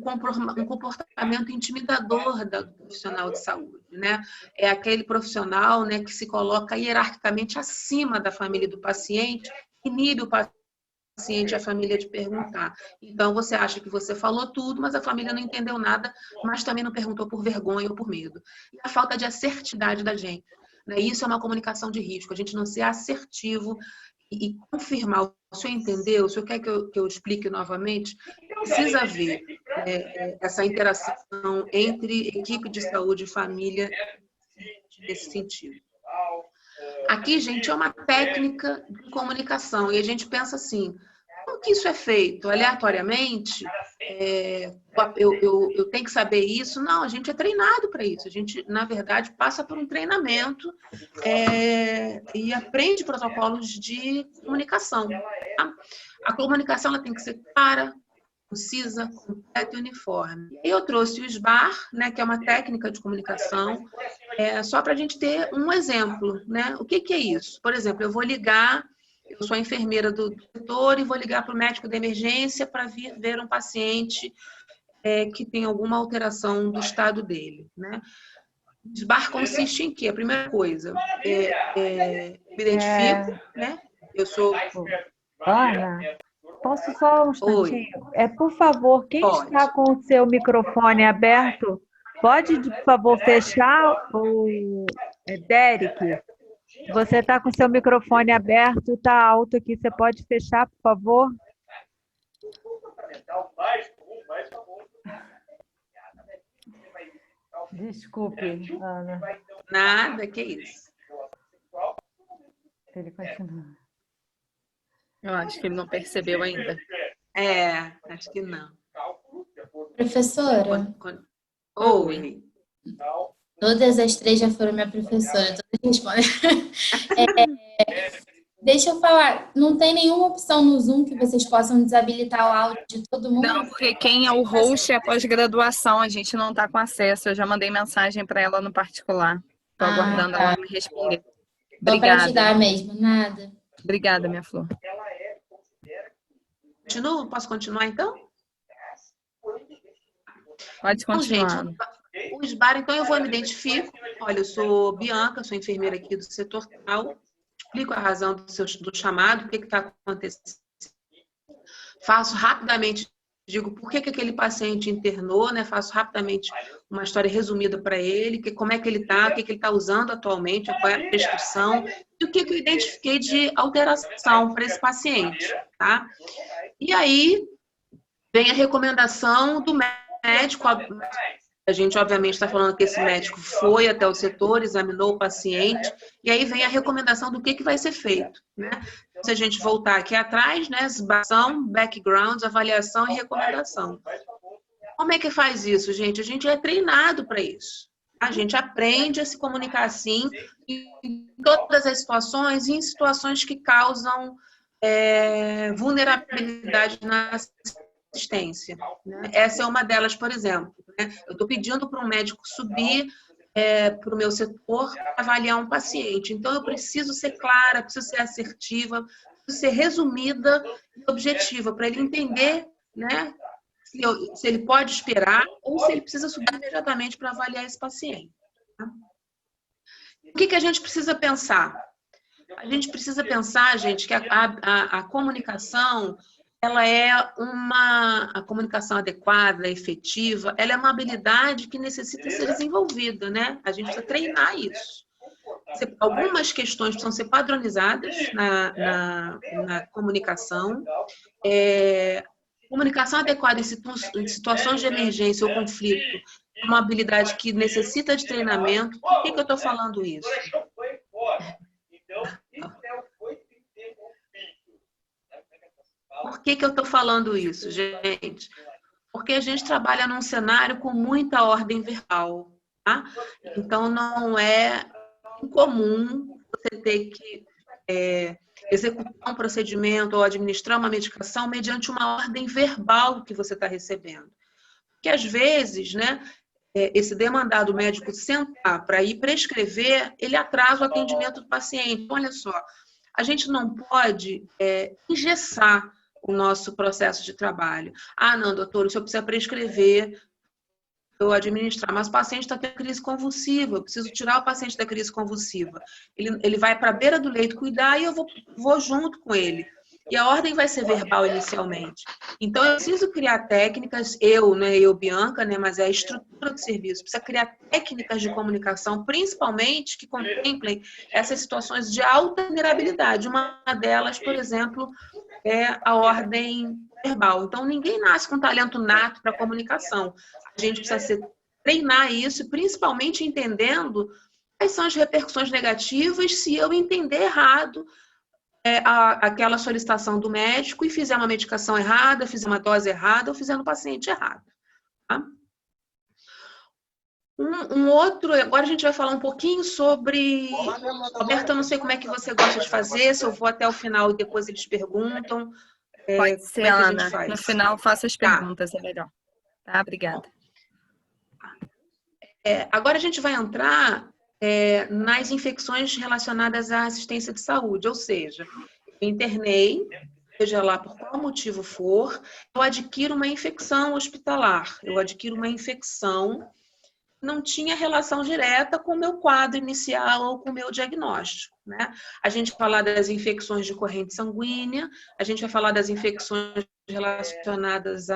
comportamento intimidador do profissional de saúde, né? É aquele profissional, né, que se coloca hierarquicamente acima da família e do paciente, inibe o paciente e a família de perguntar. Então, você acha que você falou tudo, mas a família não entendeu nada, mas também não perguntou por vergonha ou por medo. E a falta de assertividade da gente, né? Isso é uma comunicação de risco, a gente não ser assertivo e confirmar. O senhor entendeu? O senhor quer que eu explique novamente? Precisa haver essa interação entre equipe de saúde e família nesse sentido. Aqui, gente, é uma técnica de comunicação e a gente pensa assim, como que isso é feito? Aleatoriamente? Eu tenho que saber isso? Não, a gente é treinado para isso. A gente, na verdade, passa por um treinamento e aprende protocolos de comunicação. Tá? A comunicação ela tem que ser clara, concisa, completa e uniforme. Eu trouxe o SBAR, né, que é uma técnica de comunicação, só para a gente ter um exemplo. Né? O que é isso? Por exemplo, eu vou ligar, eu sou a enfermeira do setor e vou ligar para o médico de emergência para vir ver um paciente que tem alguma alteração do estado dele. Né? O SBAR consiste em quê? A primeira coisa, me identifico, né? Eu sou... Ana, posso só um Oi. instantinho? Por favor, quem Pode. está com o seu microfone aberto, pode, por favor, fechar o Derek? Você está com o seu microfone aberto, está alto aqui, você pode fechar, por favor? Desculpe, Ana. Nada, que isso. Ele continua. Eu acho que ele não percebeu ainda. Acho que não. Professora, Oi. todas as três já foram minha professora, todas respondem. Deixa eu falar, não tem nenhuma opção no Zoom que vocês possam desabilitar o áudio de todo mundo? Não, porque quem é o host é a pós-graduação, a gente não está com acesso. Eu já mandei mensagem para ela no particular. Estou aguardando ela me responder. Só para te Obrigada. dar mesmo, nada. Obrigada, minha flor. Posso continuar, então? Pode continuar. Então, gente, o SBAR, então eu vou me identifico. Olha, eu sou Bianca, sou enfermeira aqui do setor tal. Explico a razão do chamado, o que está acontecendo. Faço rapidamente, digo por que aquele paciente internou, né? Faço rapidamente uma história resumida para ele, como é que ele está, o que ele está usando atualmente, qual é a prescrição, e o que eu identifiquei de alteração para esse paciente, tá? E aí vem a recomendação do médico. A gente, obviamente, está falando que esse médico foi até o setor, examinou o paciente, e aí vem a recomendação do que vai ser feito. Né? Se a gente voltar aqui atrás, né, esbação, background, avaliação e recomendação. Como é que faz isso, gente? A gente é treinado para isso. A gente aprende a se comunicar assim em todas as situações, e em situações que causam vulnerabilidade na assistência. Né? Essa é uma delas, por exemplo. Né? Eu estou pedindo para um médico subir para o meu setor para avaliar um paciente. Então, eu preciso ser clara, preciso ser assertiva, preciso ser resumida e objetiva, para ele entender, né, se ele pode esperar ou se ele precisa subir imediatamente para avaliar esse paciente. Tá? O que a gente precisa pensar? A gente precisa pensar, gente, que a comunicação, ela é a comunicação adequada, efetiva, ela é uma habilidade que necessita ser desenvolvida, né? A gente precisa treinar isso. Algumas questões precisam ser padronizadas na comunicação. Comunicação adequada em situações de emergência ou conflito é uma habilidade que necessita de treinamento. Por que eu estou falando isso? Por que eu estou falando isso, gente? Porque a gente trabalha num cenário com muita ordem verbal, tá? Então, não é incomum você ter que executar um procedimento ou administrar uma medicação mediante uma ordem verbal que você está recebendo. Porque, às vezes, né, esse demandado médico sentar para ir prescrever, ele atrasa o atendimento do paciente. Olha só, a gente não pode engessar o nosso processo de trabalho. Ah, não, doutor, o senhor precisa prescrever, eu administrar, mas o paciente está tendo crise convulsiva, eu preciso tirar o paciente da crise convulsiva. Ele vai para a beira do leito cuidar e eu vou junto com ele. E a ordem vai ser verbal inicialmente. Então, eu preciso criar técnicas, Bianca, né, mas é a estrutura do serviço, precisa criar técnicas de comunicação, principalmente que contemplem essas situações de alta vulnerabilidade. Uma delas, por exemplo, é a ordem verbal. Então, ninguém nasce com talento nato para comunicação. A gente precisa treinar isso, principalmente entendendo quais são as repercussões negativas se eu entender errado aquela solicitação do médico e fizer uma medicação errada, fizer uma dose errada ou fizer no paciente errado. Tá? Outro, agora a gente vai falar um pouquinho sobre... Roberta, eu não sei como é que você gosta de fazer, se eu vou até o final e depois eles perguntam. Pode ser, como é que a Ana. gente faz? No final, faça as perguntas, é melhor. Tá? Obrigada. Agora a gente vai entrar nas infecções relacionadas à assistência de saúde, ou seja, eu internei, seja lá por qual motivo for, eu adquiro uma infecção hospitalar, eu adquiro uma infecção que não tinha relação direta com o meu quadro inicial ou com o meu diagnóstico, né? A gente vai falar das infecções de corrente sanguínea, a gente vai falar das infecções relacionadas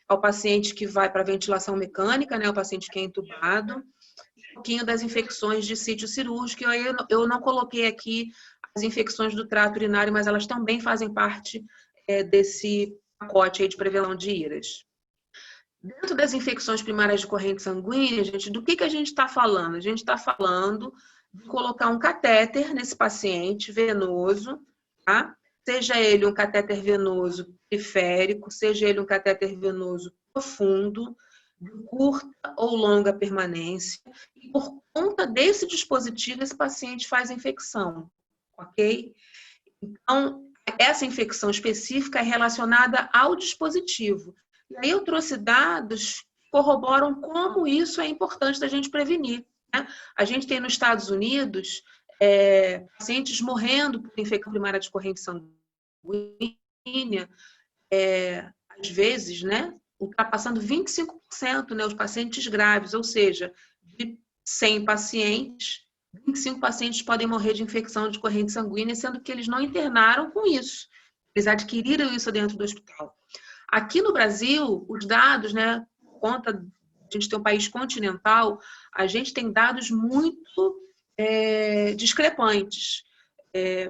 ao paciente que vai para ventilação mecânica, né? O paciente que é entubado, um pouquinho das infecções de sítio cirúrgico. Eu não coloquei aqui as infecções do trato urinário, mas elas também fazem parte desse pacote aí de prevenção de IRAS. Dentro das infecções primárias de corrente sanguínea, gente, do que a gente está falando? A gente está falando de colocar um catéter nesse paciente venoso, tá? Seja ele um catéter venoso periférico, seja ele um catéter venoso profundo, de curta ou longa permanência. E por conta desse dispositivo, esse paciente faz infecção, ok? Então, essa infecção específica é relacionada ao dispositivo. E aí eu trouxe dados que corroboram como isso é importante da gente prevenir, né? A gente tem nos Estados Unidos pacientes morrendo por infecção primária de corrente sanguínea, às vezes, né, ultrapassando 25%, né, os pacientes graves, ou seja, de 100 pacientes, 25 pacientes podem morrer de infecção de corrente sanguínea, sendo que eles não internaram com isso. Eles adquiriram isso dentro do hospital. Aqui no Brasil, os dados, né, por conta de a gente ter um país continental, a gente tem dados muito discrepantes.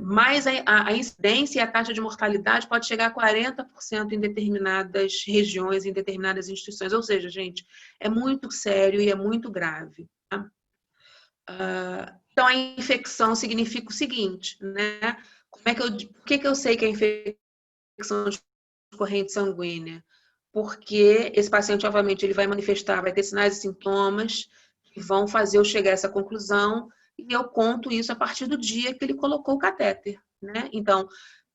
Mas a incidência e a taxa de mortalidade pode chegar a 40% em determinadas regiões, em determinadas instituições. Ou seja, gente, é muito sério e é muito grave. Tá? Então, a infecção significa o seguinte, né? Por que eu sei que é infecção de corrente sanguínea? Porque esse paciente, obviamente, ele vai manifestar, vai ter sinais e sintomas que vão fazer eu chegar a essa conclusão, e eu conto isso a partir do dia que ele colocou o catéter, né? Então,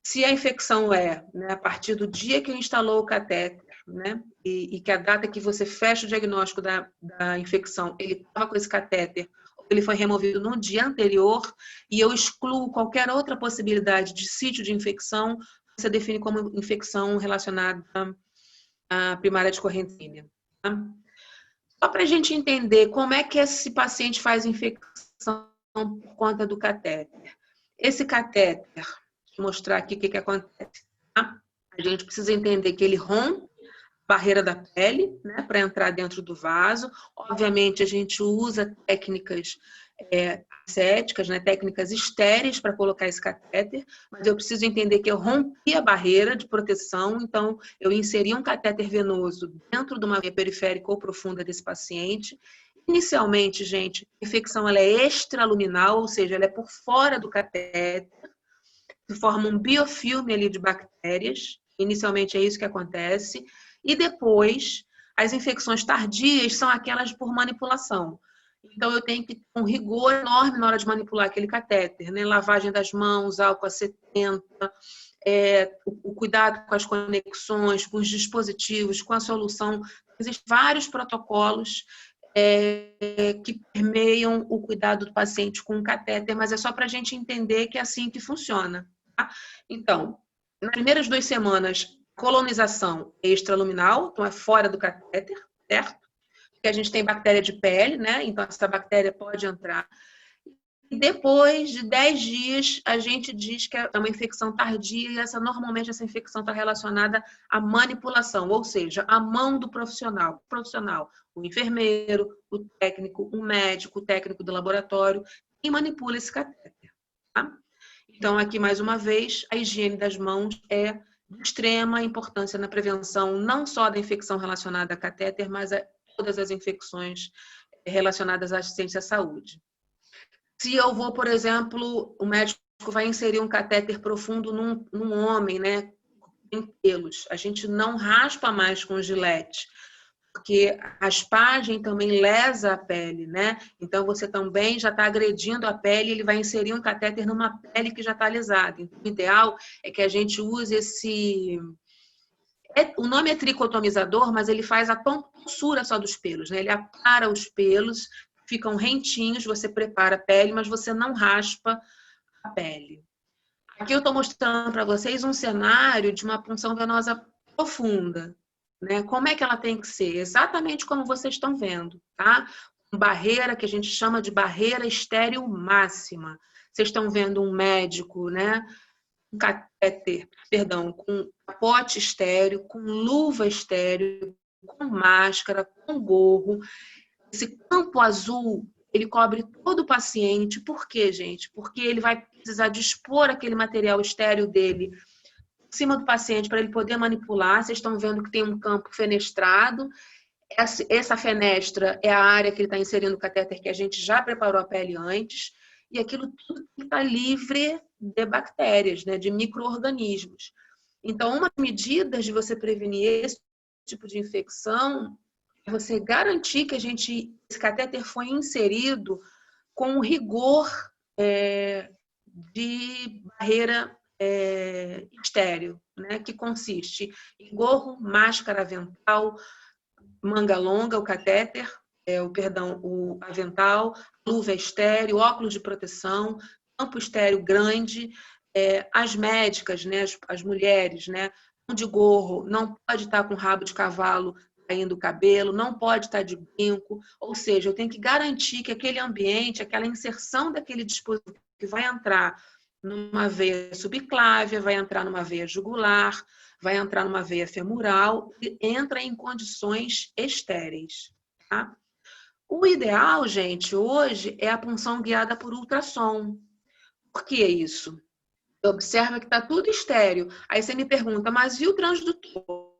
se a infecção né, a partir do dia que instalou o catéter, né, e que a data que você fecha o diagnóstico da infecção, ele estava com esse catéter, ele foi removido no dia anterior, e eu excluo qualquer outra possibilidade de sítio de infecção, você define como infecção relacionada à primária de corrente sanguínea. Tá? Só para a gente entender como é que esse paciente faz infecção por conta do catéter. Esse catéter, vou mostrar aqui o que acontece. Tá? A gente precisa entender que ele rompe a barreira da pele, né, para entrar dentro do vaso. Obviamente, a gente usa técnicas ascéticas, né, técnicas estéreis para colocar esse catéter, mas eu preciso entender que eu rompi a barreira de proteção, então eu inseri um catéter venoso dentro de uma veia periférica ou profunda desse paciente. Inicialmente, gente, a infecção ela é extraluminal, ou seja, ela é por fora do catéter, que forma um biofilme ali de bactérias. Inicialmente é isso que acontece. E depois, as infecções tardias são aquelas por manipulação. Então, eu tenho que ter um rigor enorme na hora de manipular aquele catéter, né? Lavagem das mãos, álcool a 70, o cuidado com as conexões, com os dispositivos, com a solução. Existem vários protocolos que permeiam o cuidado do paciente com o catéter, mas é só para a gente entender que é assim que funciona. Tá? Então, nas primeiras 2 semanas, colonização extraluminal, então é fora do catéter, certo? Porque a gente tem bactéria de pele, né? Então essa bactéria pode entrar. E depois de 10 dias, a gente diz que é uma infecção tardia e normalmente essa infecção está relacionada à manipulação, ou seja, à mão do profissional. O enfermeiro, o técnico, o médico, o técnico do laboratório, quem manipula esse catéter. Tá? Então, aqui, mais uma vez, a higiene das mãos é de extrema importância na prevenção, não só da infecção relacionada a catéter, mas a todas as infecções relacionadas à assistência à saúde. Se eu vou, por exemplo, o médico vai inserir um catéter profundo num homem, né, em pelos, a gente não raspa mais com gilete, porque a raspagem também lesa a pele, né? Então, você também já está agredindo a pele, ele vai inserir um catéter numa pele que já está lisada. Então, o ideal é que a gente use esse... O nome é tricotomizador, mas ele faz a tonsura só dos pelos, né? Ele apara os pelos, ficam rentinhos, você prepara a pele, mas você não raspa a pele. Aqui eu estou mostrando para vocês um cenário de uma punção venosa profunda, né? Como é que ela tem que ser? Exatamente como vocês estão vendo, tá? Barreira que a gente chama de barreira estéril máxima. Vocês estão vendo um médico, né? Um catéter, perdão, com capote estéril, com luva estéril, com máscara, com gorro. Esse campo azul, ele cobre todo o paciente. Por quê, gente? Porque ele vai precisar dispor aquele material estéril dele em cima do paciente para ele poder manipular. Vocês estão vendo que tem um campo fenestrado. Essa fenestra é a área que ele está inserindo o catéter, que a gente já preparou a pele antes. E aquilo tudo está livre de bactérias, né, de micro-organismos. Então, uma das medidas de você prevenir esse tipo de infecção é você garantir que esse catéter foi inserido com rigor de barreira estéril, né, que consiste em gorro, máscara, avental, manga longa, o catéter, o avental, luva estéril, óculos de proteção, campo estéril grande, as médicas, né, as mulheres, né, de gorro, não pode estar com rabo de cavalo caindo o cabelo, não pode estar de brinco, ou seja, eu tenho que garantir que aquele ambiente, aquela inserção daquele dispositivo que vai entrar numa veia subclávia, vai entrar numa veia jugular, vai entrar numa veia femoral e entra em condições estéreis. Tá? O ideal, gente, hoje é a punção guiada por ultrassom. Por que isso? Observa que está tudo estéreo. Aí você me pergunta, mas e o transdutor?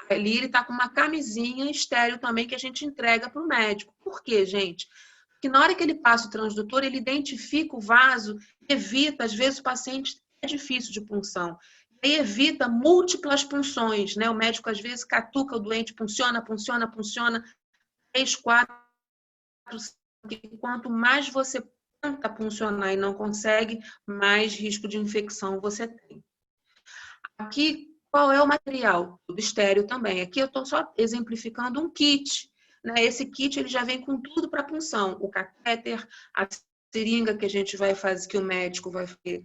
Ali ele está com uma camisinha estéreo também que a gente entrega para o médico. Por quê, gente? Porque na hora que ele passa o transdutor, ele identifica o vaso, evita, às vezes o paciente é difícil de punção, e evita múltiplas punções, né? O médico às vezes catuca o doente, punciona, 3, 4, 5. Quanto mais você tenta puncionar e não consegue, mais risco de infecção você tem. Aqui, qual é o material? Tudo estéreo também. Aqui eu estou só exemplificando um kit. Né? Esse kit ele já vem com tudo para punção. O catéter, a seringa que a gente vai fazer, que o médico vai fazer,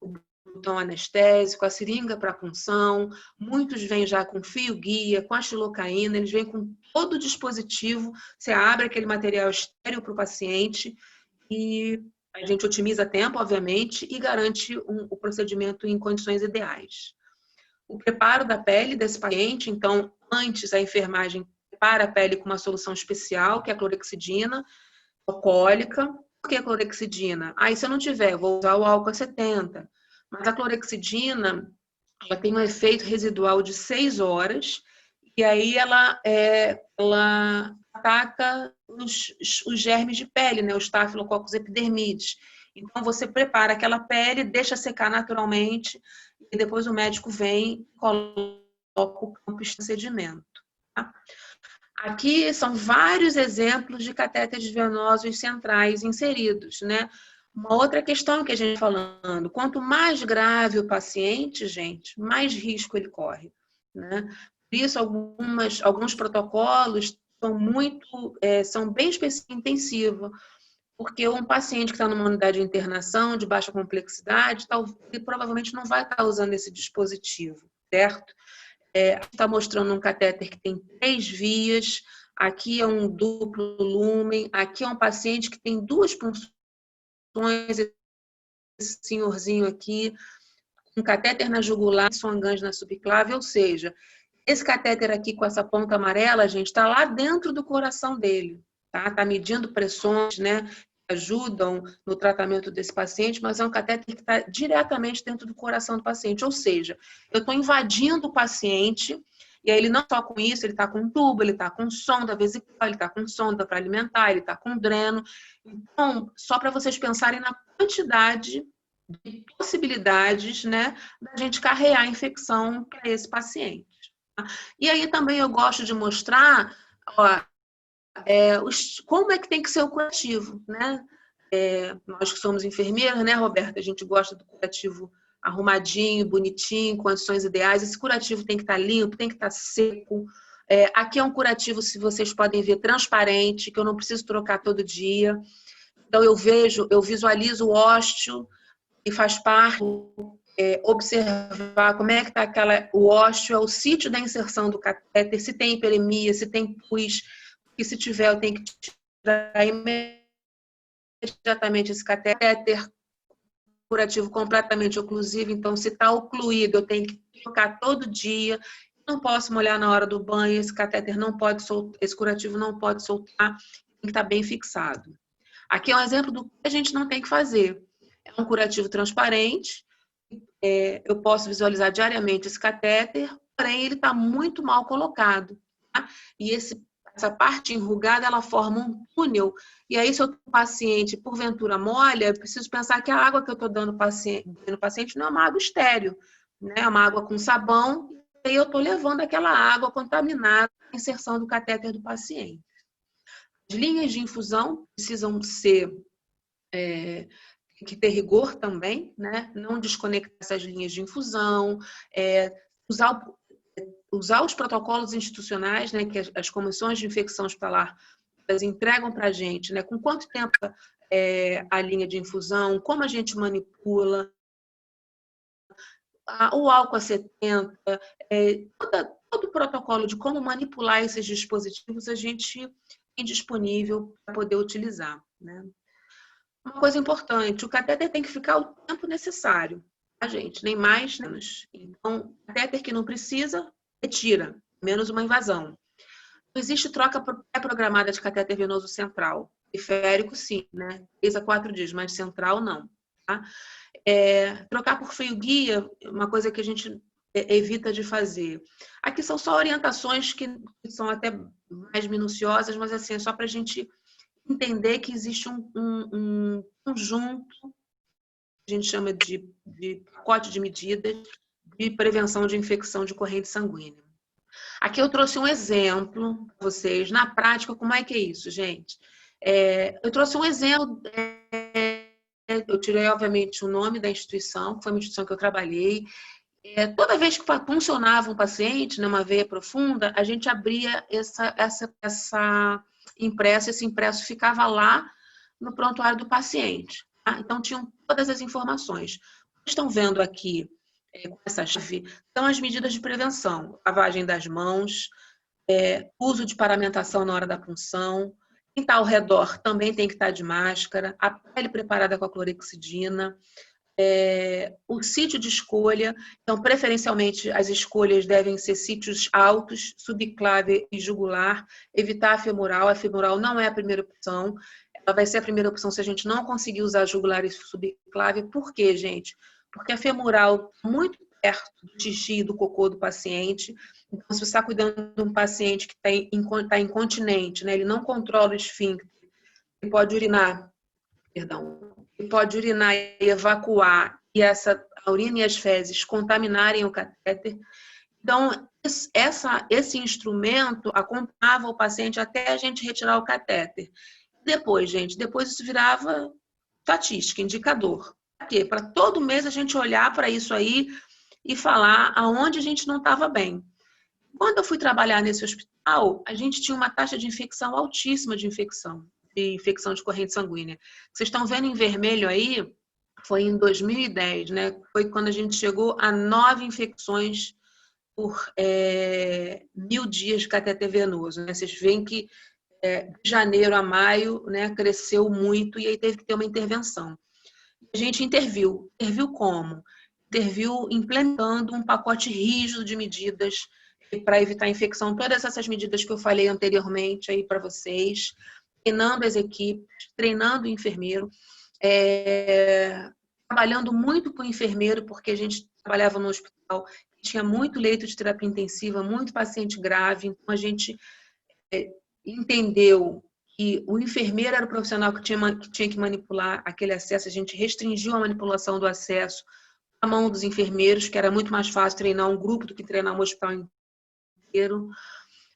o botão anestésico, a seringa para punção. Muitos vêm já com fio guia, com a xilocaína, eles vêm com todo o dispositivo. Você abre aquele material estéreo para o paciente e a gente otimiza tempo, obviamente, e garante o procedimento em condições ideais. O preparo da pele desse paciente, então, antes a enfermagem prepara a pele com uma solução especial, que é a clorexidina, alcoólica. Por que a clorexidina? Aí, se eu não tiver, vou usar o álcool 70. Mas a clorexidina, ela tem um efeito residual de 6 horas, e aí ela ataca os germes de pele, né? Os Staphylococcus epidermidis. Então, você prepara aquela pele, deixa secar naturalmente, e depois o médico vem e coloca o campo de sedimento. Tá? Aqui são vários exemplos de catéteres venosos centrais inseridos, né? Uma outra questão que a gente está falando, quanto mais grave o paciente, gente, mais risco ele corre, né? Por isso, alguns protocolos são bem intensivos, Porque um paciente que está numa unidade de internação de baixa complexidade, ele provavelmente não vai estar usando esse dispositivo, certo? Está mostrando um catéter que tem 3 vias, aqui é um duplo lumen, aqui é um paciente que tem 2 punções, esse senhorzinho aqui, um catéter na jugular, Swan-Ganz na subclave, ou seja, esse catéter aqui com essa ponta amarela, gente, está lá dentro do coração dele, tá? Está medindo pressões, né? Que ajudam no tratamento desse paciente, mas é um catéter que está diretamente dentro do coração do paciente, ou seja, eu estou invadindo o paciente, e aí ele não só com isso, ele está com tubo, ele está com sonda vesical, ele está com sonda para alimentar, ele está com dreno. Então, só para vocês pensarem na quantidade de possibilidades, né, da gente carrear a infecção para esse paciente. Tá? E aí também eu gosto de mostrar, ó, como é que tem que ser o curativo, né? Nós que somos enfermeiras, né, Roberta? A gente gosta do curativo arrumadinho, bonitinho, condições ideais. Esse curativo tem que estar limpo, tem que estar seco. Aqui é um curativo, se vocês podem ver, transparente, que eu não preciso trocar todo dia. Então eu visualizo o ósteo e faz parte observar como é que está o ósteo, é o sítio da inserção do catéter, se tem hiperemia, se tem pus, e se tiver eu tenho que tirar imediatamente esse catéter curativo completamente oclusivo, então se está ocluído eu tenho que trocar todo dia, não posso molhar na hora do banho, esse catéter não pode soltar, esse curativo não pode soltar, tem que estar bem fixado. Aqui é um exemplo do que a gente não tem que fazer. É um curativo transparente, eu posso visualizar diariamente esse catéter, porém ele está muito mal colocado. Tá? E essa parte enrugada, ela forma um túnel, e aí se o paciente, porventura, molha, eu preciso pensar que a água que eu estou dando no paciente não é uma água estéril, né? É uma água com sabão, e aí eu estou levando aquela água contaminada à inserção do catéter do paciente. As linhas de infusão precisam ser... tem que ter rigor também, né? Não desconectar essas linhas de infusão, usar os protocolos institucionais, né, que as comissões de infecção hospitalar elas entregam para a gente, né, com quanto tempo a linha de infusão, como a gente manipula, o álcool a 70, todo o protocolo de como manipular esses dispositivos a gente tem disponível para poder utilizar, né? Uma coisa importante, o catéter tem que ficar o tempo necessário, tá, gente? Nem mais, nem menos. Então, catéter que não precisa, retira, menos uma invasão. Não existe troca pré-programada de catéter venoso central. Periférico, sim, né? 3 a 4 dias, mas central, não. Tá? Trocar por fio-guia, uma coisa que a gente evita de fazer. Aqui são só orientações que são até mais minuciosas, mas assim, é só para a gente entender que existe um conjunto, a gente chama de pacote de medidas de prevenção de infecção de corrente sanguínea. Aqui eu trouxe um exemplo para vocês, na prática, como é que é isso, gente? Eu trouxe um exemplo, eu tirei, obviamente, o nome da instituição, que foi uma instituição que eu trabalhei. Toda vez que funcionava um paciente numa veia profunda, a gente abria esse impresso ficava lá no prontuário do paciente. Tá? Então, tinham todas as informações. Estão vendo aqui, com essa chave, são as medidas de prevenção. Lavagem das mãos, uso de paramentação na hora da punção. Quem está ao redor também tem que estar de máscara. A pele preparada com a clorexidina. O sítio de escolha, então preferencialmente as escolhas devem ser sítios altos, subclave e jugular, evitar a femoral não é a primeira opção, ela vai ser a primeira opção se a gente não conseguir usar jugular e subclave. Por quê, gente? Porque a femoral está muito perto do xixi e do cocô do paciente, então se você está cuidando de um paciente que está incontinente, né, ele não controla o esfíncter, ele pode urinar e evacuar, e a urina e as fezes contaminarem o catéter. Então, esse instrumento acompanhava o paciente até a gente retirar o catéter. Depois, gente, isso virava estatística, indicador. Para quê? Para todo mês a gente olhar para isso aí e falar aonde a gente não estava bem. Quando eu fui trabalhar nesse hospital, a gente tinha uma taxa de infecção altíssima de infecção. de infecção de corrente sanguínea. Vocês estão vendo em vermelho aí, foi em 2010, né? Foi quando a gente chegou a 9 infecções por 1000 dias de catéter venoso, né? Vocês veem que de janeiro a maio, né, cresceu muito e aí teve que ter uma intervenção. A gente interviu. Interviu como? Interviu implementando um pacote rígido de medidas para evitar a infecção. Todas essas medidas que eu falei anteriormente aí para vocês, treinando as equipes, treinando o enfermeiro, trabalhando muito com o enfermeiro, porque a gente trabalhava no hospital, tinha muito leito de terapia intensiva, muito paciente grave, então a gente entendeu que o enfermeiro era o profissional que tinha que manipular aquele acesso, a gente restringiu a manipulação do acesso à mão dos enfermeiros, que era muito mais fácil treinar um grupo do que treinar um hospital inteiro.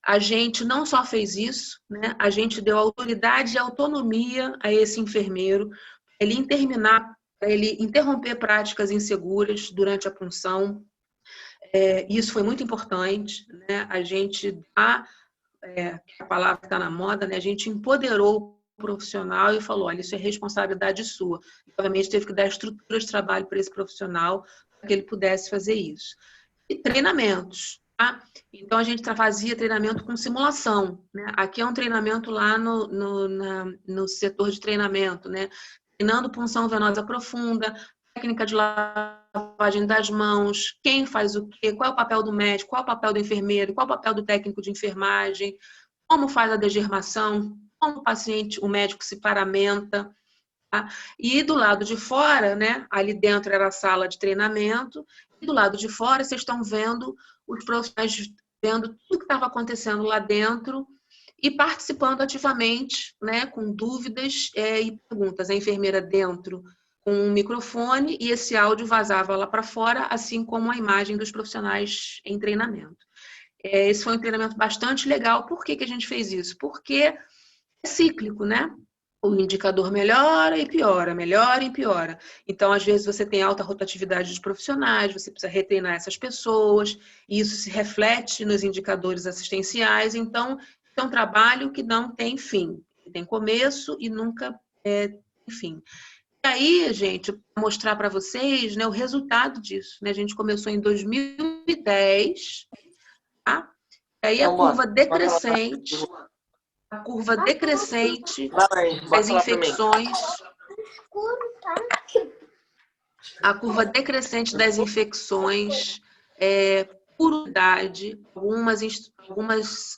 A gente não só fez isso, né? A gente deu autoridade e autonomia a esse enfermeiro, para ele interromper práticas inseguras durante a punção. Isso foi muito importante, né? A gente dá, a palavra que está na moda, né? A gente empoderou o profissional e falou, olha, isso é responsabilidade sua. Obviamente teve que dar estrutura de trabalho para esse profissional para que ele pudesse fazer isso. E treinamentos. Tá? Então, a gente fazia treinamento com simulação. Né? Aqui é um treinamento lá no setor de treinamento, né? Treinando punção venosa profunda, técnica de lavagem das mãos, quem faz o quê, qual é o papel do médico, qual é o papel do enfermeiro, qual é o papel do técnico de enfermagem, como faz a degermação, como o médico se paramenta. Tá? E do lado de fora, né? Ali dentro era a sala de treinamento, e do lado de fora vocês estão vendo os profissionais vendo tudo que estava acontecendo lá dentro e participando ativamente, né, com dúvidas e perguntas. A enfermeira dentro com um microfone e esse áudio vazava lá para fora, assim como a imagem dos profissionais em treinamento. Esse foi um treinamento bastante legal. Por que a gente fez isso? Porque é cíclico, né? O indicador melhora e piora, melhora e piora. Então, às vezes, você tem alta rotatividade de profissionais, você precisa retreinar essas pessoas, e isso se reflete nos indicadores assistenciais. Então, é um trabalho que não tem fim. Tem começo e nunca tem fim. E aí, gente, vou mostrar para vocês, né, o resultado disso. Né? A gente começou em 2010, tá? E aí a curva decrescente... A curva decrescente das infecções. A curva decrescente das infecções, por idade,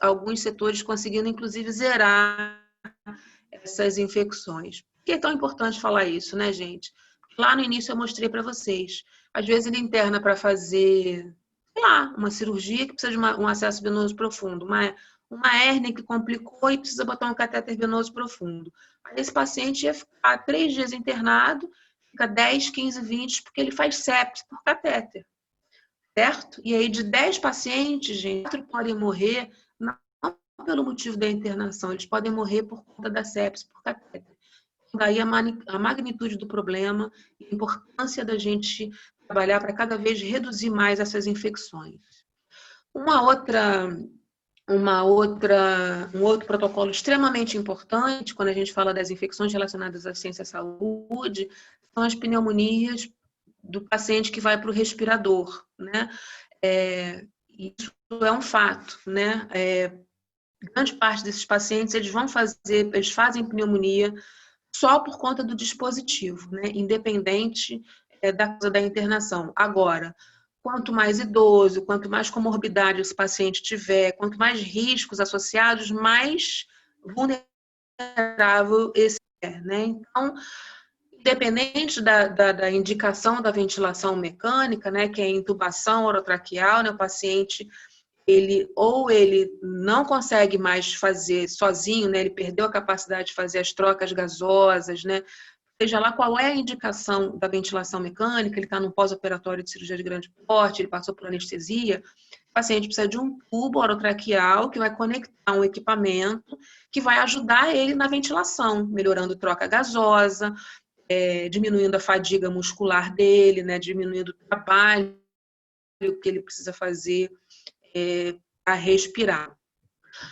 alguns setores conseguindo, inclusive, zerar essas infecções. Por que é tão importante falar isso, né, gente? Lá no início eu mostrei para vocês. Às vezes ele interna para fazer, sei lá, uma cirurgia que precisa de um acesso venoso profundo, uma hérnia que complicou e precisa botar um catéter venoso profundo. Aí esse paciente ia ficar 3 dias internado, fica 10, 15, 20, porque ele faz sepse por catéter. Certo? E aí de 10 pacientes, gente, 4 podem morrer não pelo motivo da internação, eles podem morrer por conta da sepse por catéter. Daí a magnitude do problema e a importância da gente trabalhar para cada vez reduzir mais essas infecções. Um outro protocolo extremamente importante, quando a gente fala das infecções relacionadas à assistência à saúde, são as pneumonias do paciente que vai para o respirador, né? Isso é um fato, né? Grande parte desses pacientes, eles fazem pneumonia só por conta do dispositivo, né? Independente da causa da internação. Agora, quanto mais idoso, quanto mais comorbidade esse paciente tiver, quanto mais riscos associados, mais vulnerável esse é, né? Então, independente da indicação da ventilação mecânica, né, que é a intubação orotraqueal, né, o paciente, ele não consegue mais fazer sozinho, né, ele perdeu a capacidade de fazer as trocas gasosas, né, seja lá qual é a indicação da ventilação mecânica, ele está num pós-operatório de cirurgia de grande porte, ele passou por anestesia, o paciente precisa de um tubo orotraqueal que vai conectar um equipamento que vai ajudar ele na ventilação, melhorando troca gasosa, diminuindo a fadiga muscular dele, né, diminuindo o trabalho que ele precisa fazer para respirar.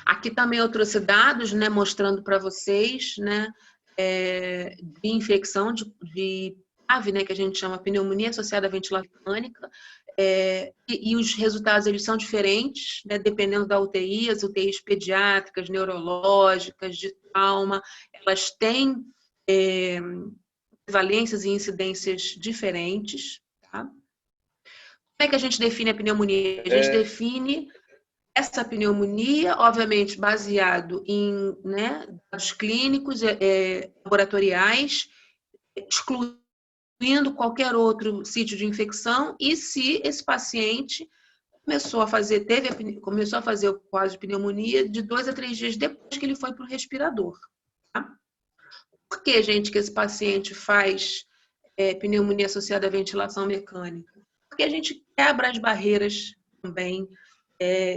Aqui também eu trouxe dados, né, mostrando para vocês, né, de infecção de PAV, né, que a gente chama pneumonia associada à ventilação mecânica, e os resultados eles são diferentes, né, dependendo da UTI, as UTIs pediátricas, neurológicas, de trauma, elas têm valências e incidências diferentes. Tá? Como é que a gente define a pneumonia? A gente define essa pneumonia, obviamente, baseado em, né, dados clínicos, laboratoriais, excluindo qualquer outro sítio de infecção, e se esse paciente começou a fazer o quadro de pneumonia de 2 a 3 dias depois que ele foi para o respirador. Tá? Por que, gente, que esse paciente faz pneumonia associada à ventilação mecânica? Porque a gente quebra as barreiras também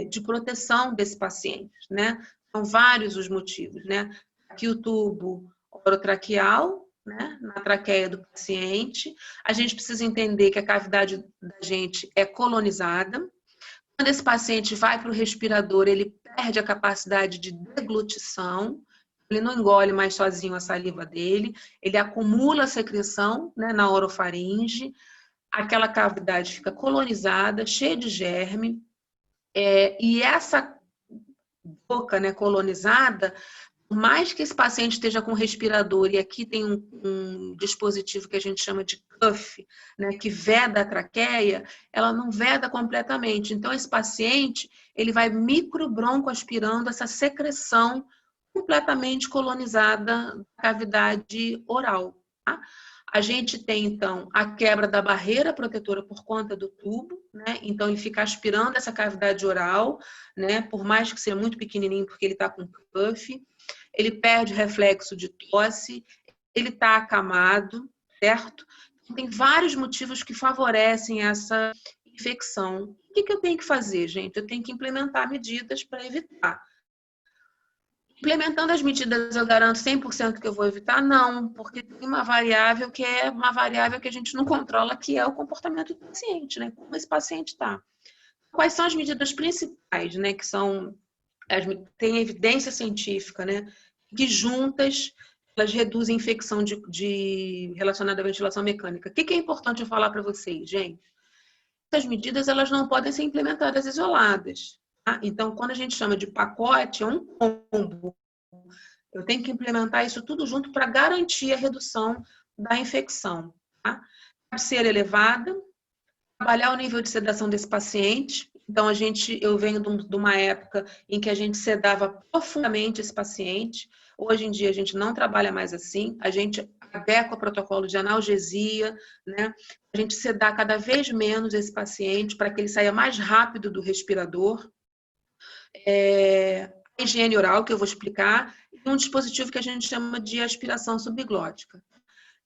de proteção desse paciente, né? São vários os motivos, né? Aqui o tubo orotraqueal, né? Na traqueia do paciente. A gente precisa entender que a cavidade da gente é colonizada. Quando esse paciente vai para o respirador, ele perde a capacidade de deglutição, ele não engole mais sozinho a saliva dele, ele acumula a secreção, né, na orofaringe, aquela cavidade fica colonizada, cheia de germe, e essa boca, né, colonizada, por mais que esse paciente esteja com respirador, e aqui tem um dispositivo que a gente chama de cuff, né, que veda a traqueia, ela não veda completamente. Então, esse paciente, ele vai microbroncoaspirando essa secreção completamente colonizada da cavidade oral. Tá? A gente tem, então, a quebra da barreira protetora por conta do tubo, né? Então, ele fica aspirando essa cavidade oral, né? Por mais que seja muito pequenininho, porque ele está com cuff. Ele perde reflexo de tosse, ele está acamado, certo? Tem vários motivos que favorecem essa infecção. O que eu tenho que fazer, gente? Eu tenho que implementar medidas para evitar. Implementando as medidas, eu garanto 100% que eu vou evitar? Não, porque tem uma variável que é uma variável que a gente não controla, que é o comportamento do paciente, né? Como esse paciente está. Quais são as medidas principais, né? Que são, tem evidência científica, né? Que juntas elas reduzem a infecção relacionada à ventilação mecânica. O que é importante eu falar para vocês, gente? Essas medidas elas não podem ser implementadas isoladas. Tá? Então, quando a gente chama de pacote, é um combo. Eu tenho que implementar isso tudo junto para garantir a redução da infecção. Tá? Cabeceira elevada, trabalhar o nível de sedação desse paciente. Então, eu venho de uma época em que a gente sedava profundamente esse paciente. Hoje em dia, a gente não trabalha mais assim. A gente adequa o protocolo de analgesia, né? A gente sedar cada vez menos esse paciente para que ele saia mais rápido do respirador. A higiene oral, que eu vou explicar, e um dispositivo que a gente chama de aspiração subglótica.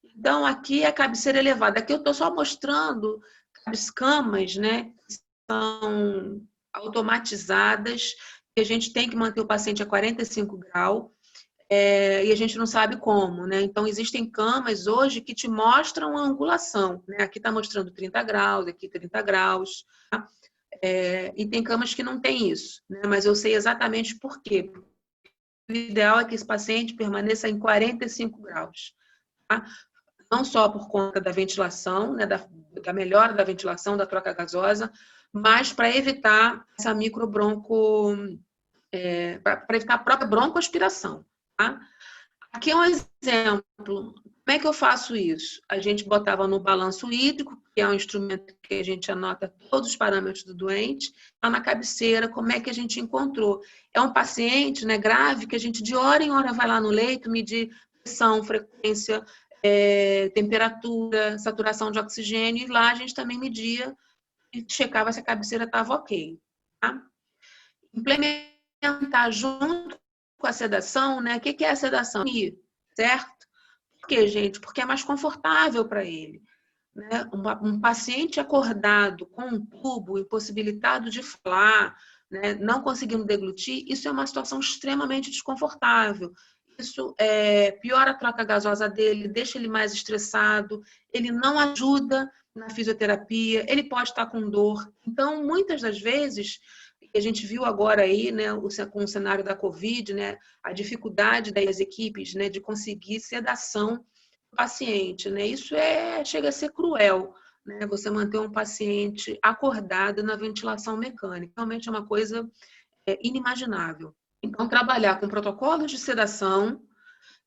Então, aqui é a cabeceira elevada. Aqui eu estou só mostrando as camas, né, que são automatizadas, que a gente tem que manter o paciente a 45 graus, e a gente não sabe como, né? Então, existem camas hoje que te mostram a angulação, né? Aqui está mostrando 30 graus, aqui 30 graus, tá? E tem camas que não tem isso, né? Mas eu sei exatamente por quê. O ideal é que esse paciente permaneça em 45 graus, tá? Não só por conta da ventilação, né, da melhora da ventilação, da troca gasosa, mas para evitar essa para evitar a própria broncoaspiração. Tá? Aqui é um exemplo. Como é que eu faço isso? A gente botava no balanço hídrico, que é um instrumento que a gente anota todos os parâmetros do doente, lá na cabeceira, como é que a gente encontrou. É um paciente, né, grave, que a gente de hora em hora vai lá no leito, medir pressão, frequência, temperatura, saturação de oxigênio, e lá a gente também media e checava se a cabeceira estava ok. Tá? Implementar junto com a sedação, né? O que é a sedação? Certo? Por quê, gente? Porque é mais confortável para ele. Né? Um paciente acordado com um tubo, impossibilitado de falar, né? Não conseguindo deglutir, isso é uma situação extremamente desconfortável. Isso piora a troca gasosa dele, deixa ele mais estressado, ele não ajuda na fisioterapia, ele pode estar com dor. Então, muitas das vezes, a gente viu agora aí, né, com o cenário da Covid, né, a dificuldade das equipes, né, de conseguir sedação do paciente, né? Isso chega a ser cruel, né? Você manter um paciente acordado na ventilação mecânica, realmente é uma coisa inimaginável. Então, trabalhar com protocolos de sedação,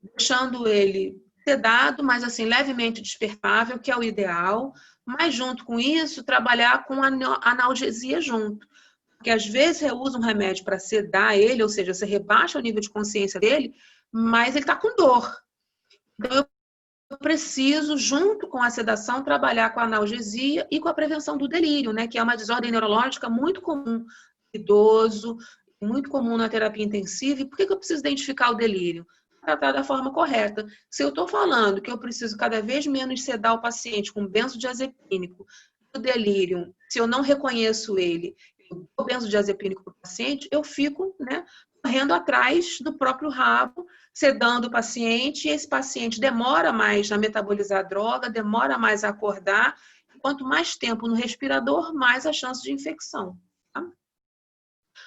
deixando ele sedado, mas assim levemente despertável, que é o ideal, mas junto com isso, trabalhar com analgesia junto. Porque às vezes você usa um remédio para sedar ele, ou seja, você rebaixa o nível de consciência dele, mas ele está com dor. Então, eu preciso, junto com a sedação, trabalhar com a analgesia e com a prevenção do delírio, né? Que é uma desordem neurológica muito comum no idoso, muito comum na terapia intensiva. E por que eu preciso identificar o delírio? Tratar da forma correta. Se eu estou falando que eu preciso cada vez menos sedar o paciente com benzodiazepínico, o delírio, se eu não reconheço ele, o benzodiazepínico para o paciente, eu fico, né, correndo atrás do próprio rabo, sedando o paciente, e esse paciente demora mais a metabolizar a droga, demora mais a acordar. Quanto mais tempo no respirador, mais a chance de infecção. Tá?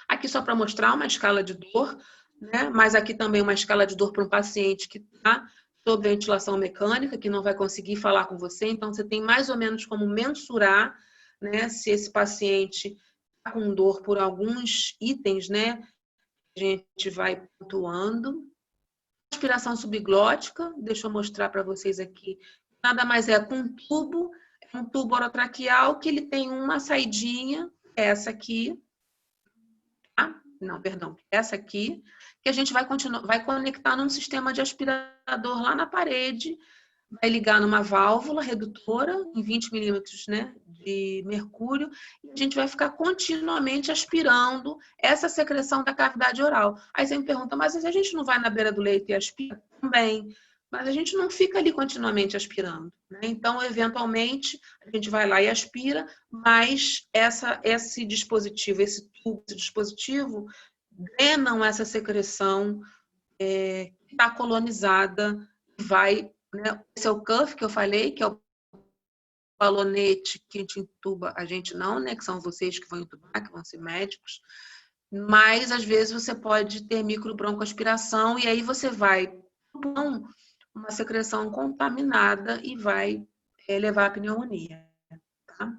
Aqui só para mostrar uma escala de dor, né? Mas aqui também uma escala de dor para um paciente que está sob ventilação mecânica, que não vai conseguir falar com você. Então, você tem mais ou menos como mensurar, né, se esse paciente está com dor por alguns itens, né? A gente vai pontuando. Aspiração subglótica, deixa eu mostrar para vocês aqui. Nada mais é com um tubo orotraqueal que ele tem uma saidinha, essa aqui. Não, perdão, essa aqui, que a gente vai conectar num sistema de aspirador lá na parede, vai ligar numa válvula redutora em 20 milímetros, né, de mercúrio, e a gente vai ficar continuamente aspirando essa secreção da cavidade oral. Aí você me pergunta, mas a gente não vai na beira do leito e aspira? Também. Mas a gente não fica ali continuamente aspirando, né? Então, eventualmente, a gente vai lá e aspira, mas esse dispositivo, esse dispositivo, drenam essa secreção que está colonizada, vai, né? Esse é o cuff que eu falei, que é o balonete que a gente intuba, a gente não, né? Que são vocês que vão intubar, que vão ser médicos. Mas, às vezes, você pode ter microbroncoaspiração e aí você vai uma secreção contaminada e vai levar à pneumonia. Tá?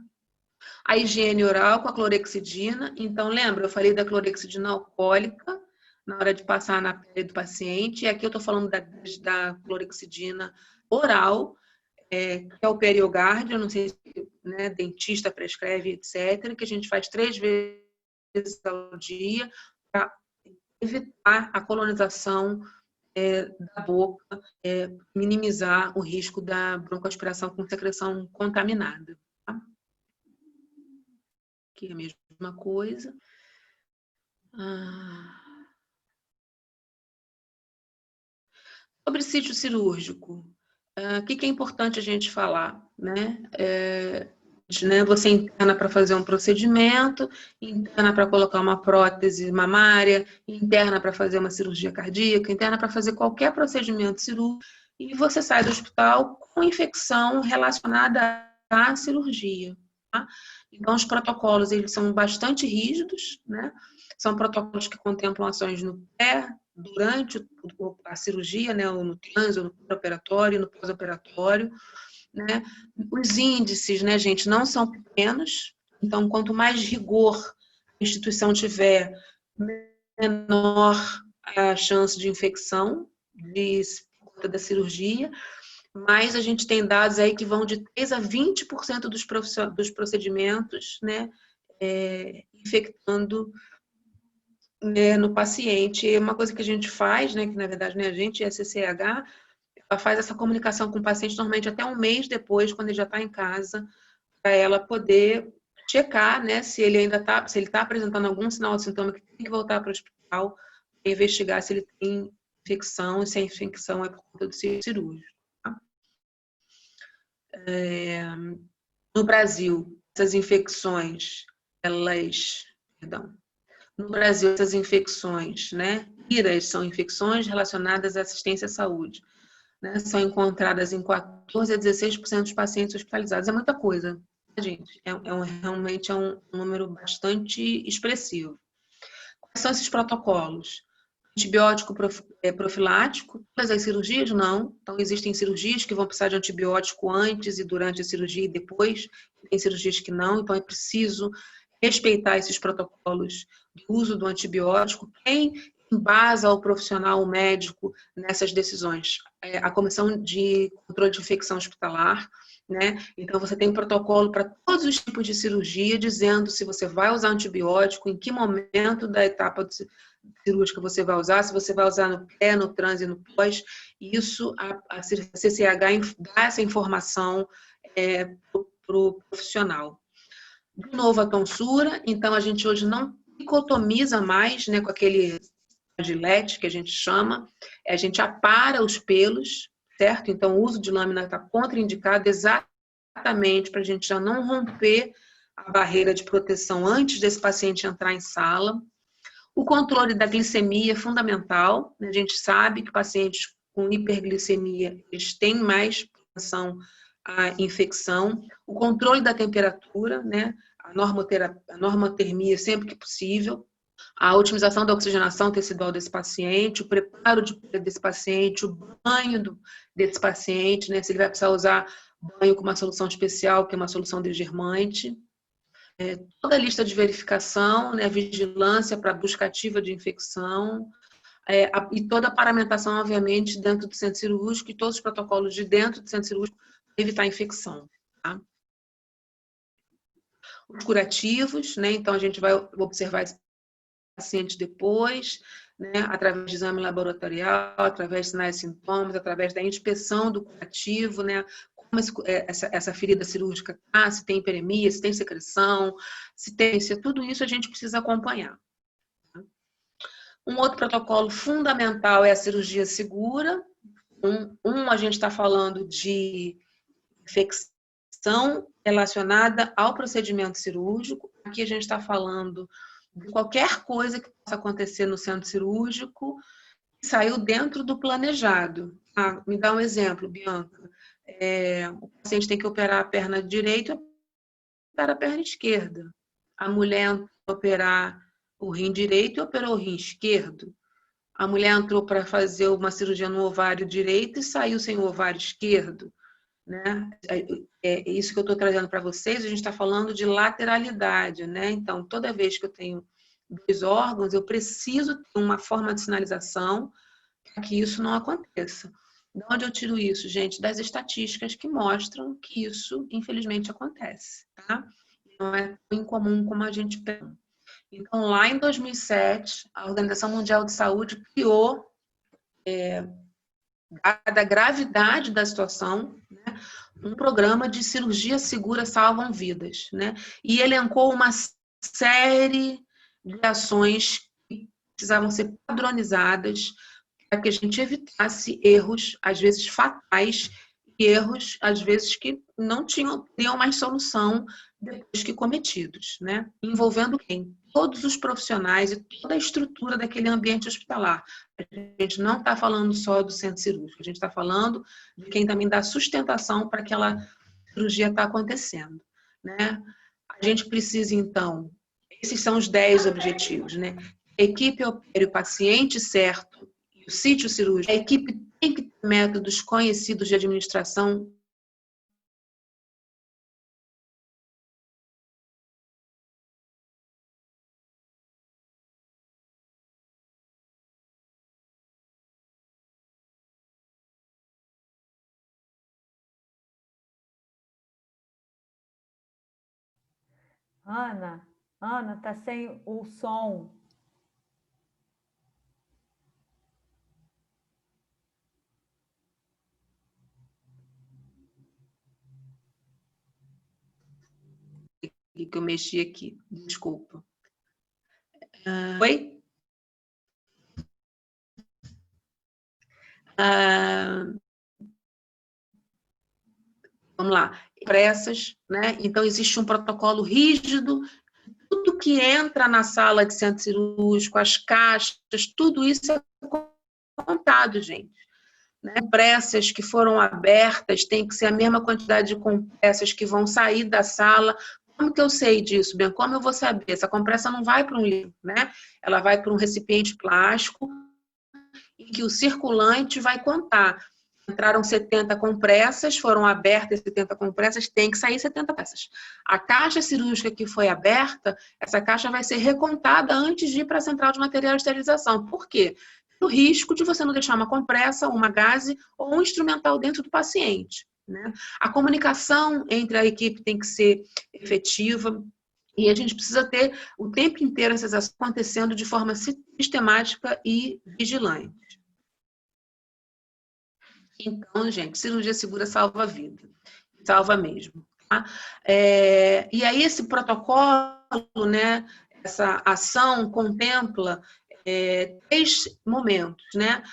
A higiene oral com a clorexidina. Então, lembra, eu falei da clorexidina alcoólica na hora de passar na pele do paciente. E aqui eu estou falando da clorexidina oral, que é o Periogard, eu não sei se, né, dentista prescreve, etc., que a gente faz 3 vezes ao dia para evitar a colonização da boca, minimizar o risco da broncoaspiração com secreção contaminada. Tá? Aqui é a mesma coisa. Sobre sítio cirúrgico, o que é importante a gente falar, né? Você interna para fazer um procedimento, interna para colocar uma prótese mamária, interna para fazer uma cirurgia cardíaca, interna para fazer qualquer procedimento cirúrgico e você sai do hospital com infecção relacionada à cirurgia. Tá? Então, os protocolos eles são bastante rígidos, né? São protocolos que contemplam ações no pré, durante a cirurgia, né? Ou no trânsito, no pré-operatório, no pós-operatório. Né? Os índices, né, gente, não são pequenos, então quanto mais rigor a instituição tiver, menor a chance de infecção por conta da cirurgia, mas a gente tem dados aí que vão de 3 a 20% dos procedimentos, né, infectando, né, no paciente. É uma coisa que a gente faz, né, que na verdade não é a gente, é a CCH, ela faz essa comunicação com o paciente normalmente até um mês depois, quando ele já está em casa, para ela poder checar, né, se ele ainda está, se ele está apresentando algum sinal de sintoma que tem que voltar para o hospital e investigar se ele tem infecção e se a infecção é por conta do cirúrgico. Tá? No Brasil, essas infecções, no Brasil, essas infecções, né, IRAs são infecções relacionadas à assistência à saúde. Né, são encontradas em 14 a 16% dos pacientes hospitalizados. É muita coisa, gente. Realmente é um número bastante expressivo. São esses protocolos? Antibiótico profilático, todas as cirurgias não. Então, existem cirurgias que vão precisar de antibiótico antes e durante a cirurgia e depois. Tem cirurgias que não, então é preciso respeitar esses protocolos de uso do antibiótico. Quem embasa o profissional, o médico, nessas decisões? A Comissão de Controle de Infecção Hospitalar, né? Então, você tem um protocolo para todos os tipos de cirurgia, dizendo se você vai usar antibiótico, em que momento da etapa cirúrgica você vai usar, se você vai usar no pré, no trans e no pós. Isso, a CCH dá essa informação para o profissional. De novo, a tonsura. Então, a gente hoje não dicotomiza mais, né, com aquele gilete que a gente chama. A gente apara os pelos, certo? Então, o uso de lâmina está contraindicado exatamente para a gente já não romper a barreira de proteção antes desse paciente entrar em sala. O controle da glicemia é fundamental. A gente sabe que pacientes com hiperglicemia, eles têm mais propensão à infecção. O controle da temperatura, né? A normotermia sempre que possível. A otimização da oxigenação tecidual desse paciente, o preparo desse paciente, o banho desse paciente, né? Se ele vai precisar usar banho com uma solução especial, que é uma solução desgermante. Toda a lista de verificação, né, vigilância para busca ativa de infecção, e toda a paramentação, obviamente, dentro do centro cirúrgico e todos os protocolos de dentro do centro cirúrgico para evitar a infecção. Tá? Os curativos, né, então a gente vai observar esse paciente depois, né, através de exame laboratorial, através de sinais e sintomas, através da inspeção do curativo, né, essa ferida cirúrgica tá, se tem hiperemia, se tem secreção, se tudo isso a gente precisa acompanhar. Um outro protocolo fundamental é a cirurgia segura. A gente está falando de infecção relacionada ao procedimento cirúrgico. Aqui a gente está falando de qualquer coisa que possa acontecer no centro cirúrgico que saiu dentro do planejado. Me dá um exemplo, Bianca. O paciente tem que operar a perna direita e operar a perna esquerda. A mulher entrou para operar o rim direito e operou o rim esquerdo. A mulher entrou para fazer uma cirurgia no ovário direito e saiu sem o ovário esquerdo. Né? É isso que eu estou trazendo para vocês, a gente está falando de lateralidade. Né? Então, toda vez que eu tenho dois órgãos, eu preciso ter uma forma de sinalização para que isso não aconteça. De onde eu tiro isso, gente? Das estatísticas que mostram que isso, infelizmente, acontece. Tá? Não é tão incomum como a gente pensa. Então, lá em 2007, a Organização Mundial de Saúde criou, dada a gravidade da situação, né, um programa de cirurgia segura salvam vidas. Né? E elencou uma série de ações que precisavam ser padronizadas para que a gente evitasse erros, às vezes fatais, e erros, às vezes, que não teriam mais solução depois que cometidos, né? Envolvendo quem? Todos os profissionais e toda a estrutura daquele ambiente hospitalar. A gente não está falando só do centro cirúrgico, a gente está falando de quem também dá sustentação para aquela cirurgia estar acontecendo, né? A gente precisa, então, esses são os 10 objetivos, né? A equipe opere o paciente certo, o sítio cirúrgico, a equipe tem que ter métodos conhecidos de administração. Ana, tá sem o som. Que eu mexi aqui, desculpa. Oi? Vamos lá. Pressas, né? Então, existe um protocolo rígido. Tudo que entra na sala de centro cirúrgico, as caixas, tudo isso é contado, gente. Né? Compressas que foram abertas tem que ser a mesma quantidade de compressas que vão sair da sala, Como que eu sei disso, bem? Como eu vou saber? Essa compressa não vai para um livro, né? Ela vai para um recipiente plástico em que o circulante vai contar. Entraram 70 compressas, foram abertas 70 compressas, tem que sair 70 peças. A caixa cirúrgica que foi aberta, essa caixa vai ser recontada antes de ir para a central de material de esterilização. Por quê? O risco de você não deixar uma compressa, uma gaze ou um instrumental dentro do paciente, né? A comunicação entre a equipe tem que ser efetiva e a gente precisa ter o tempo inteiro essas ações acontecendo de forma sistemática e vigilante. Então, gente, cirurgia segura salva a vida. Salva mesmo. Tá? E aí esse protocolo, né, essa ação contempla 3 momentos, né?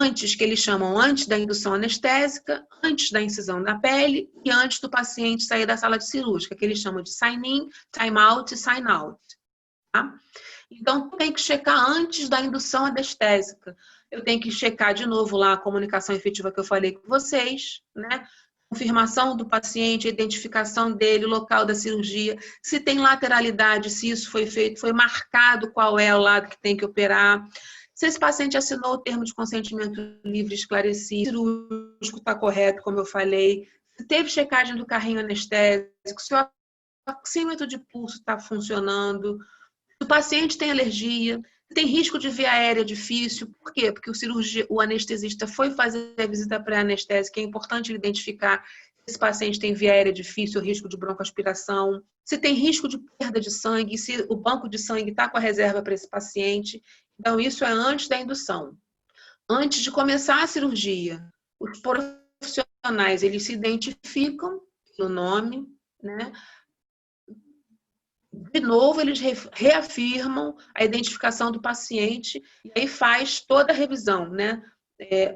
Antes, que eles chamam antes da indução anestésica, antes da incisão da pele e antes do paciente sair da sala de cirúrgica, que eles chamam de sign-in, time-out e sign-out. Tá? Então, tem que checar antes da indução anestésica. Eu tenho que checar de novo lá a comunicação efetiva que eu falei com vocês, né? Confirmação do paciente, a identificação dele, o local da cirurgia, se tem lateralidade, se isso foi feito, foi marcado qual é o lado que tem que operar, se esse paciente assinou o termo de consentimento livre esclarecido, se o cirúrgico está correto, como eu falei, se teve checagem do carrinho anestésico, se o oxímetro de pulso está funcionando, se o paciente tem alergia, tem risco de via aérea difícil. Por quê? Porque o anestesista foi fazer a visita pré-anestésica, é importante ele identificar se esse paciente tem via aérea difícil, risco de broncoaspiração, se tem risco de perda de sangue, se o banco de sangue está com a reserva para esse paciente. Então, isso é antes da indução. Antes de começar a cirurgia, os profissionais, eles se identificam pelo nome, né? De novo, eles reafirmam a identificação do paciente e aí faz toda a revisão, né?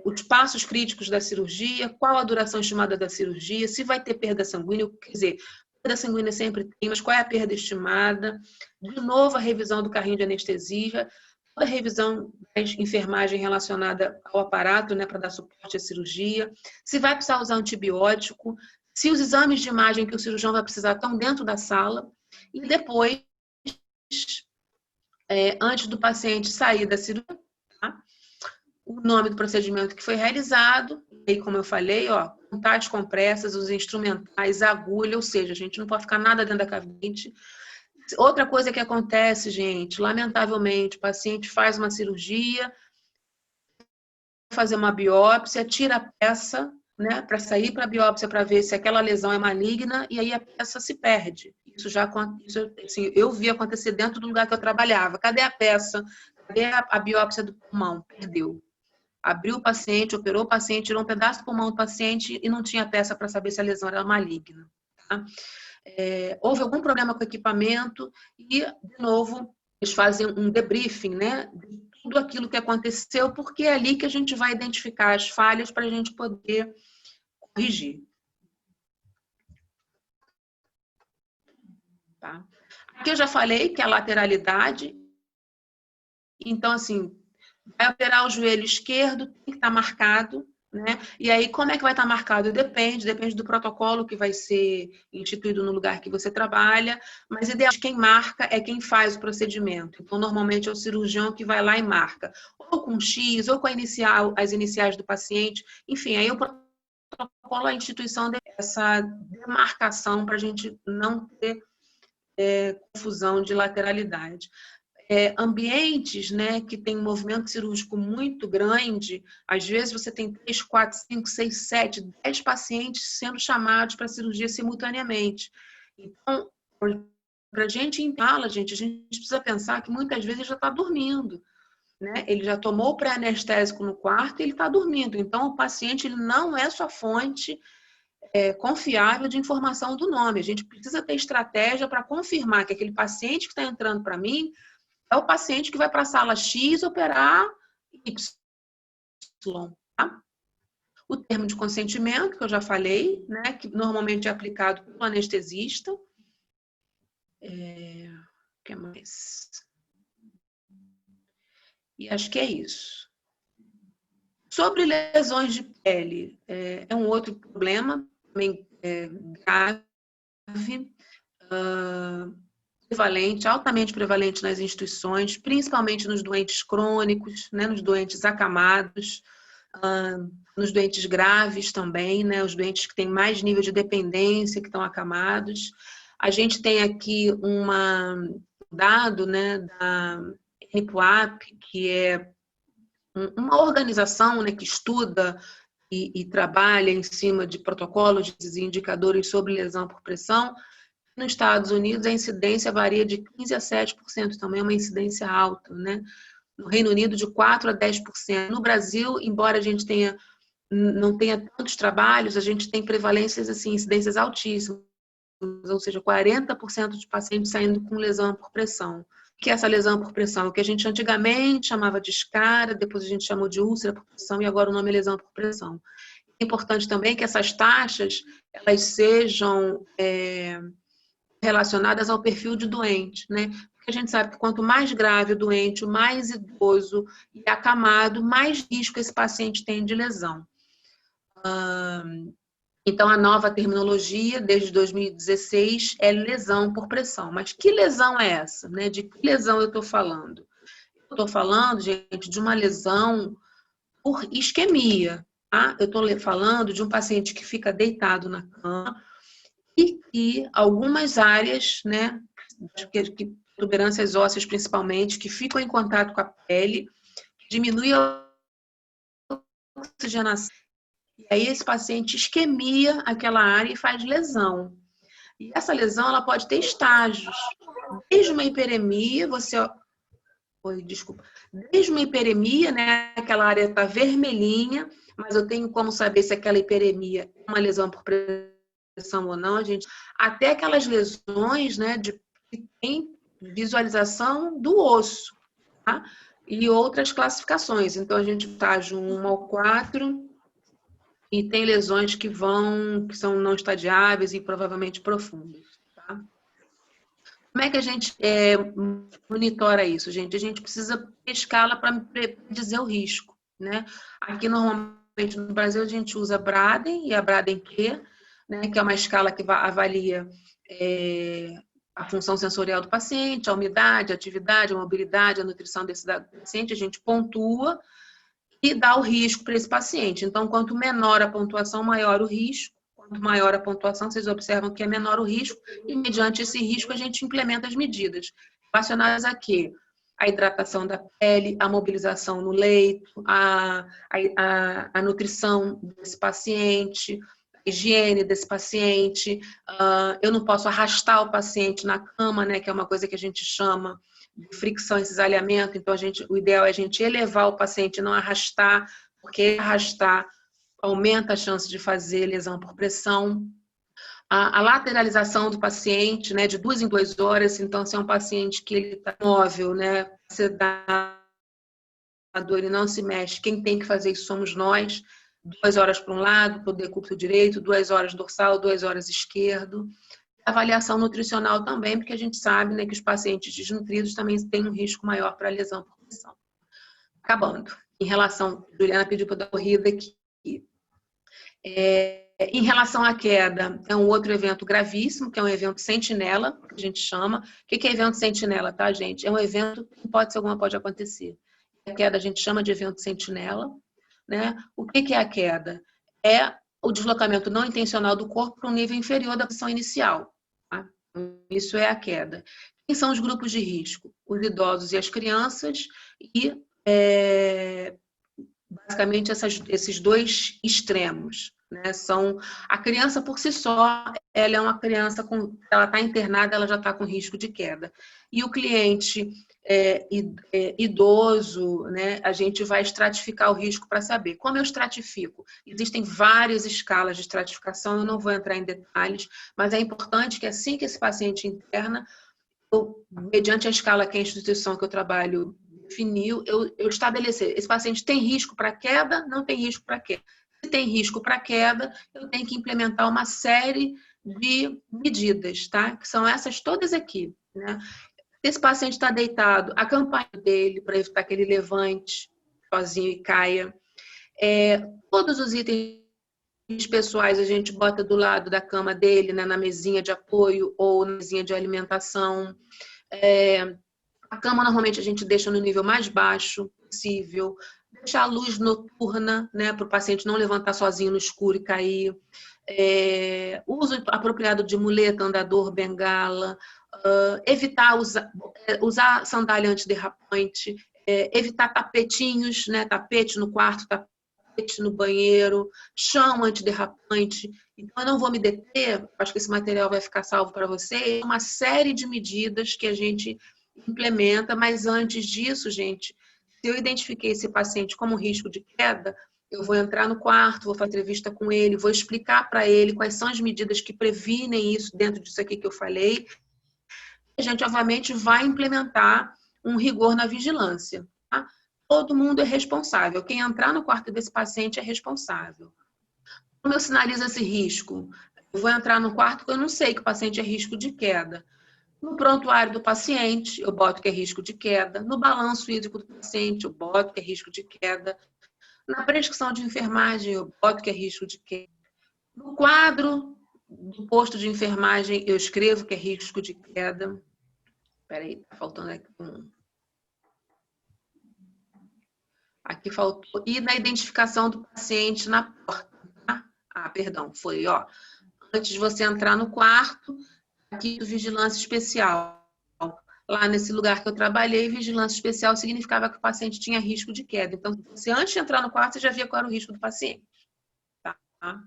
Os passos críticos da cirurgia, qual a duração estimada da cirurgia, se vai ter perda sanguínea, quer dizer, perda sanguínea sempre tem, mas qual é a perda estimada? De novo, a revisão do carrinho de anestesia, toda a revisão da enfermagem relacionada ao aparato, né, para dar suporte à cirurgia, se vai precisar usar antibiótico, se os exames de imagem que o cirurgião vai precisar estão dentro da sala. E depois, antes do paciente sair da cirurgia, tá? O nome do procedimento que foi realizado, e como eu falei, ó, contar as compressas, os instrumentais, a agulha, ou seja, a gente não pode ficar nada dentro da cabide. Outra coisa que acontece, gente, lamentavelmente, o paciente faz uma cirurgia, fazer uma biópsia, tira a peça, né, para sair para a biópsia para ver se aquela lesão é maligna e aí a peça se perde. Isso já assim, eu vi acontecer dentro do lugar que eu trabalhava. Cadê a peça? Cadê a biópsia do pulmão? Perdeu. Abriu o paciente, operou o paciente, tirou um pedaço do pulmão do paciente e não tinha peça para saber se a lesão era maligna. Tá? Houve algum problema com o equipamento e, de novo, eles fazem um debriefing, né? De tudo aquilo que aconteceu, porque é ali que a gente vai identificar as falhas para a gente poder corrigir. Tá? Aqui eu já falei que a lateralidade, então, assim, vai operar o joelho esquerdo, tem que estar marcado, né? E aí, como é que vai estar marcado? Depende do protocolo que vai ser instituído no lugar que você trabalha, mas idealmente quem marca é quem faz o procedimento. Então, normalmente é o cirurgião que vai lá e marca, ou com X, ou com as iniciais do paciente, enfim, aí o protocolo, a instituição dessa demarcação para a gente não ter confusão de lateralidade. Ambientes, né, que tem um movimento cirúrgico muito grande, às vezes você tem 3, 4, 5, 6, 7, 10 pacientes sendo chamados para cirurgia simultaneamente. Então, para a gente a gente precisa pensar que muitas vezes ele já está dormindo, né? Ele já tomou o pré-anestésico no quarto e ele está dormindo. Então, o paciente ele não é sua fonte confiável de informação do nome. A gente precisa ter estratégia para confirmar que aquele paciente que está entrando para mim é o paciente que vai para a sala X operar Y. Tá? O termo de consentimento, que eu já falei, né, que normalmente é aplicado pelo anestesista. O que mais? E acho que é isso. Sobre lesões de pele, é um outro problema também grave. prevalente, altamente prevalente nas instituições, principalmente nos doentes crônicos, né, nos doentes acamados, nos doentes graves também, né, os doentes que têm mais nível de dependência, que estão acamados. A gente tem aqui um dado, né, da NPUAP, que é uma organização, né, que estuda e trabalha em cima de protocolos e indicadores sobre lesão por pressão. Nos Estados Unidos, a incidência varia de 15% a 7%, também é uma incidência alta, né? No Reino Unido, de 4% a 10%. No Brasil, embora a gente não tenha tantos trabalhos, a gente tem prevalências, assim, incidências altíssimas, ou seja, 40% de pacientes saindo com lesão por pressão. O que é essa lesão por pressão? O que a gente antigamente chamava de escara, depois a gente chamou de úlcera por pressão e agora o nome é lesão por pressão. É importante também que essas taxas elas sejam relacionadas ao perfil de doente, né? Porque a gente sabe que quanto mais grave o doente, o mais idoso e acamado, mais risco esse paciente tem de lesão. Então, a nova terminologia, desde 2016, é lesão por pressão. Mas que lesão é essa? Né? De que lesão eu estou falando? Eu estou falando, gente, de uma lesão por isquemia. Tá? Eu estou falando de um paciente que fica deitado na cama e que algumas áreas, né, que protuberâncias ósseas principalmente, que ficam em contato com a pele, diminui a oxigenação. E aí esse paciente isquemia aquela área e faz lesão. E essa lesão ela pode ter estágios. Desde uma hiperemia, desde uma hiperemia, né, aquela área está vermelhinha, mas eu tenho como saber se aquela hiperemia é uma lesão por pressão ou não, gente. Até aquelas lesões, né, que tem visualização do osso, tá? E outras classificações. Então, a gente estágio 1 ao 4 e tem lesões que são não estadiáveis e provavelmente profundas, tá? Como é que a gente monitora isso, gente? A gente precisa pescá-la para dizer o risco, né? Aqui, normalmente, no Brasil, a gente usa a Braden e a Braden-Q, né? Que é uma escala que avalia a função sensorial do paciente, a umidade, a atividade, a mobilidade, a nutrição desse paciente. A gente pontua e dá o risco para esse paciente. Então, quanto menor a pontuação, maior o risco. Quanto maior a pontuação, vocês observam que é menor o risco, e mediante esse risco a gente implementa as medidas relacionadas a quê? A hidratação da pele, a mobilização no leito, a nutrição desse paciente, a higiene desse paciente. Eu não posso arrastar o paciente na cama, né, que é uma coisa que a gente chama de fricção e cisalhamento. Então, o ideal é a gente elevar o paciente, não arrastar, porque arrastar aumenta a chance de fazer lesão por pressão. A lateralização do paciente, né, de 2 em 2 horas. Então, se é um paciente que ele está móvel, né, sedado, ele não se mexe, quem tem que fazer isso somos nós. 2 horas para um lado, para o decúbito direito, 2 horas dorsal, 2 horas esquerdo. Avaliação nutricional também, porque a gente sabe, né, que os pacientes desnutridos também têm um risco maior para lesão por pressão. Acabando. Em relação, Juliana pediu para dar corrida aqui. Em relação à queda, é um outro evento gravíssimo, que é um evento sentinela, que a gente chama. O que é evento sentinela, tá, gente? É um evento que hipótese alguma pode acontecer. A queda a gente chama de evento sentinela, né? O que é a queda? É o deslocamento não intencional do corpo para um nível inferior da posição inicial. Tá? Isso é a queda. Quem são os grupos de risco? Os idosos e as crianças e, basicamente, esses dois extremos. Né? A criança, por si só, ela é uma criança, ela está internada, ela já está com risco de queda. E o cliente idoso, né, a gente vai estratificar o risco para saber. Como eu estratifico? Existem várias escalas de estratificação, eu não vou entrar em detalhes, mas é importante que assim que esse paciente interna, mediante a escala que a instituição que eu trabalho definiu, eu estabelecer, esse paciente tem risco para queda, não tem risco para queda. Se tem risco para queda, eu tenho que implementar uma série de medidas, tá? Que são essas todas aqui, né? Esse paciente está deitado, a campanha dele para evitar que ele levante sozinho e caia. Todos os itens pessoais a gente bota do lado da cama dele, né, na mesinha de apoio ou na mesinha de alimentação. A cama normalmente a gente deixa no nível mais baixo possível, deixar a luz noturna, né, para o paciente não levantar sozinho no escuro e cair. Uso apropriado de muleta, andador, bengala, evitar usar sandália antiderrapante, evitar tapetinhos, né, tapete no quarto, tapete no banheiro, chão antiderrapante. Então, eu não vou me deter, acho que esse material vai ficar salvo para vocês, uma série de medidas que a gente implementa, mas antes disso, gente, se eu identifiquei esse paciente como risco de queda, eu vou entrar no quarto, vou fazer entrevista com ele, vou explicar para ele quais são as medidas que previnem isso dentro disso aqui que eu falei. A gente, obviamente, vai implementar um rigor na vigilância. Tá? Todo mundo é responsável. Quem entrar no quarto desse paciente é responsável. Como eu sinalizo esse risco? Eu vou entrar no quarto porque eu não sei que o paciente é risco de queda. No prontuário do paciente, eu boto que é risco de queda. No balanço hídrico do paciente, eu boto que é risco de queda. Na prescrição de enfermagem, eu boto que é risco de queda. No quadro do posto de enfermagem, eu escrevo que é risco de queda. Espera aí, tá faltando aqui um. Aqui faltou. E na identificação do paciente na porta. Tá? Perdão, foi, ó. Antes de você entrar no quarto, aqui do vigilância especial. Lá nesse lugar que eu trabalhei, vigilância especial significava que o paciente tinha risco de queda. Então, você antes de entrar no quarto, você já via qual era o risco do paciente. Tá?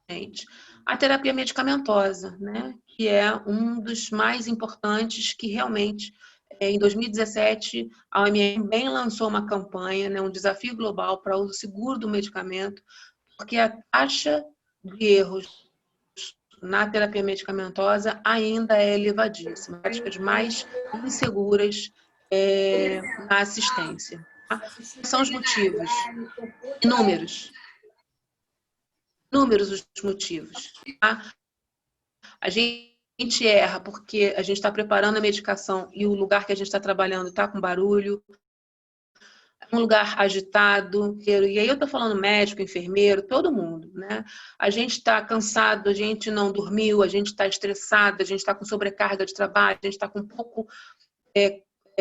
Gente, a terapia medicamentosa, né? Que é um dos mais importantes que realmente, em 2017, a OMS também lançou uma campanha, né, um desafio global para o uso seguro do medicamento, porque a taxa de erros na terapia medicamentosa ainda é elevadíssima, práticas mais inseguras na assistência. Tá? São os motivos? Inúmeros. Inúmeros os motivos. Tá? A gente erra porque a gente está preparando a medicação e o lugar que a gente está trabalhando está com barulho, um lugar agitado, e aí eu estou falando médico, enfermeiro, todo mundo, né? A gente está cansado, a gente não dormiu, a gente está estressado, a gente está com sobrecarga de trabalho, a gente está com pouco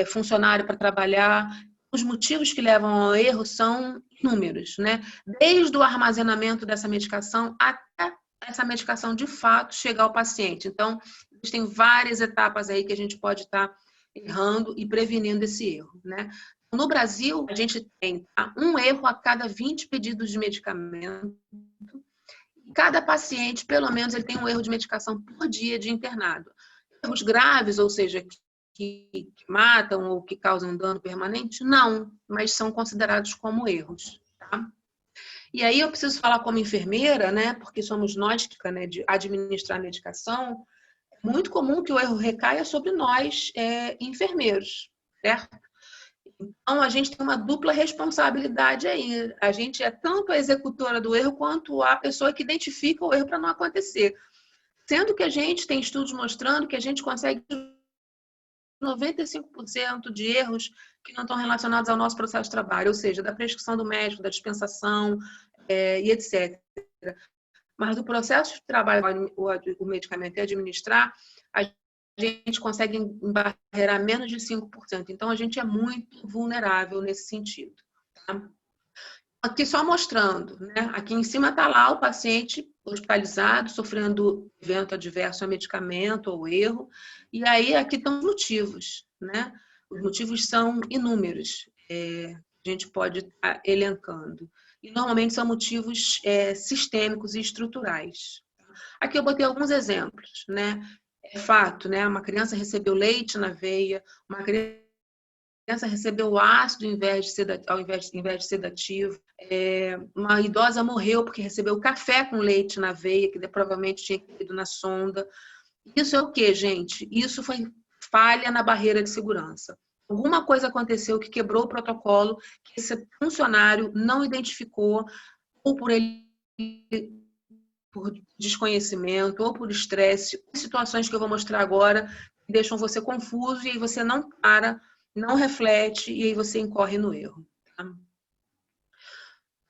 funcionário para trabalhar. Os motivos que levam ao erro são inúmeros, né? Desde o armazenamento dessa medicação até essa medicação de fato chegar ao paciente. Então, existem várias etapas aí que a gente pode estar errando e prevenindo esse erro, né? No Brasil, a gente tem um erro a cada 20 pedidos de medicamento. Cada paciente, pelo menos, ele tem um erro de medicação por dia de internado. Erros graves, ou seja, que matam ou que causam dano permanente? Não, mas são considerados como erros. Tá? E aí eu preciso falar como enfermeira, né? Porque somos nós que, né, de administrar a medicação. É muito comum que o erro recaia sobre nós, enfermeiros, certo? Então, a gente tem uma dupla responsabilidade aí. A gente é tanto a executora do erro quanto a pessoa que identifica o erro para não acontecer. Sendo que a gente tem estudos mostrando que a gente consegue 95% de erros que não estão relacionados ao nosso processo de trabalho, ou seja, da prescrição do médico, da dispensação e etc. Mas do processo de trabalho, o medicamento e administrar, a gente consegue embarrear menos de 5%. Então, a gente é muito vulnerável nesse sentido. Tá? Aqui só mostrando, né? Aqui em cima está lá o paciente hospitalizado, sofrendo evento adverso a medicamento ou erro. E aí, aqui estão os motivos, né? Os motivos são inúmeros. A gente pode estar elencando. E, normalmente, são motivos sistêmicos e estruturais. Aqui eu botei alguns exemplos, né? É fato, né? Uma criança recebeu leite na veia, uma criança recebeu ácido ao invés de sedativo, uma idosa morreu porque recebeu café com leite na veia, que provavelmente tinha ido na sonda. Isso é o quê, gente? Isso foi falha na barreira de segurança. Alguma coisa aconteceu que quebrou o protocolo, que esse funcionário não identificou, ou por ele por desconhecimento ou por estresse, situações que eu vou mostrar agora que deixam você confuso e aí você não para, não reflete e aí você incorre no erro. Tá?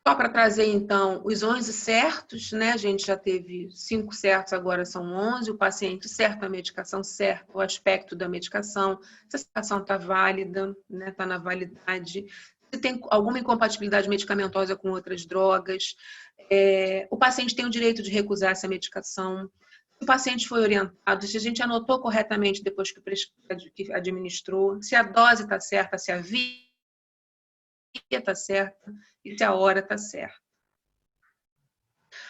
Só para trazer, então, os 11 certos, né? A gente já teve 5 certos, agora são 11. O paciente certo, a medicação certa, o aspecto da medicação, se a medicação está válida, né? Está na validade, se tem alguma incompatibilidade medicamentosa com outras drogas, o paciente tem o direito de recusar essa medicação, se o paciente foi orientado, se a gente anotou corretamente depois que administrou, se a dose está certa, se a via está certa e se a hora está certa.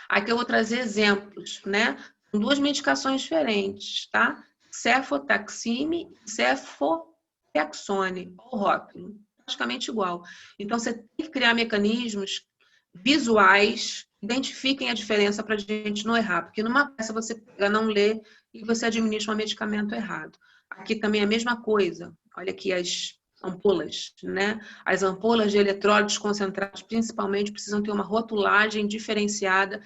Aqui eu vou trazer exemplos, né? Com 2 medicações diferentes, tá? Cefotaxime e cefotaxone, ou rótulo, praticamente igual. Então, você tem que criar mecanismos visuais, identifiquem a diferença para a gente não errar, porque numa peça você pega, não lê e você administra um medicamento errado. Aqui também é a mesma coisa. Olha aqui as ampolas, né? As ampolas de eletrólitos concentrados, principalmente, precisam ter uma rotulagem diferenciada.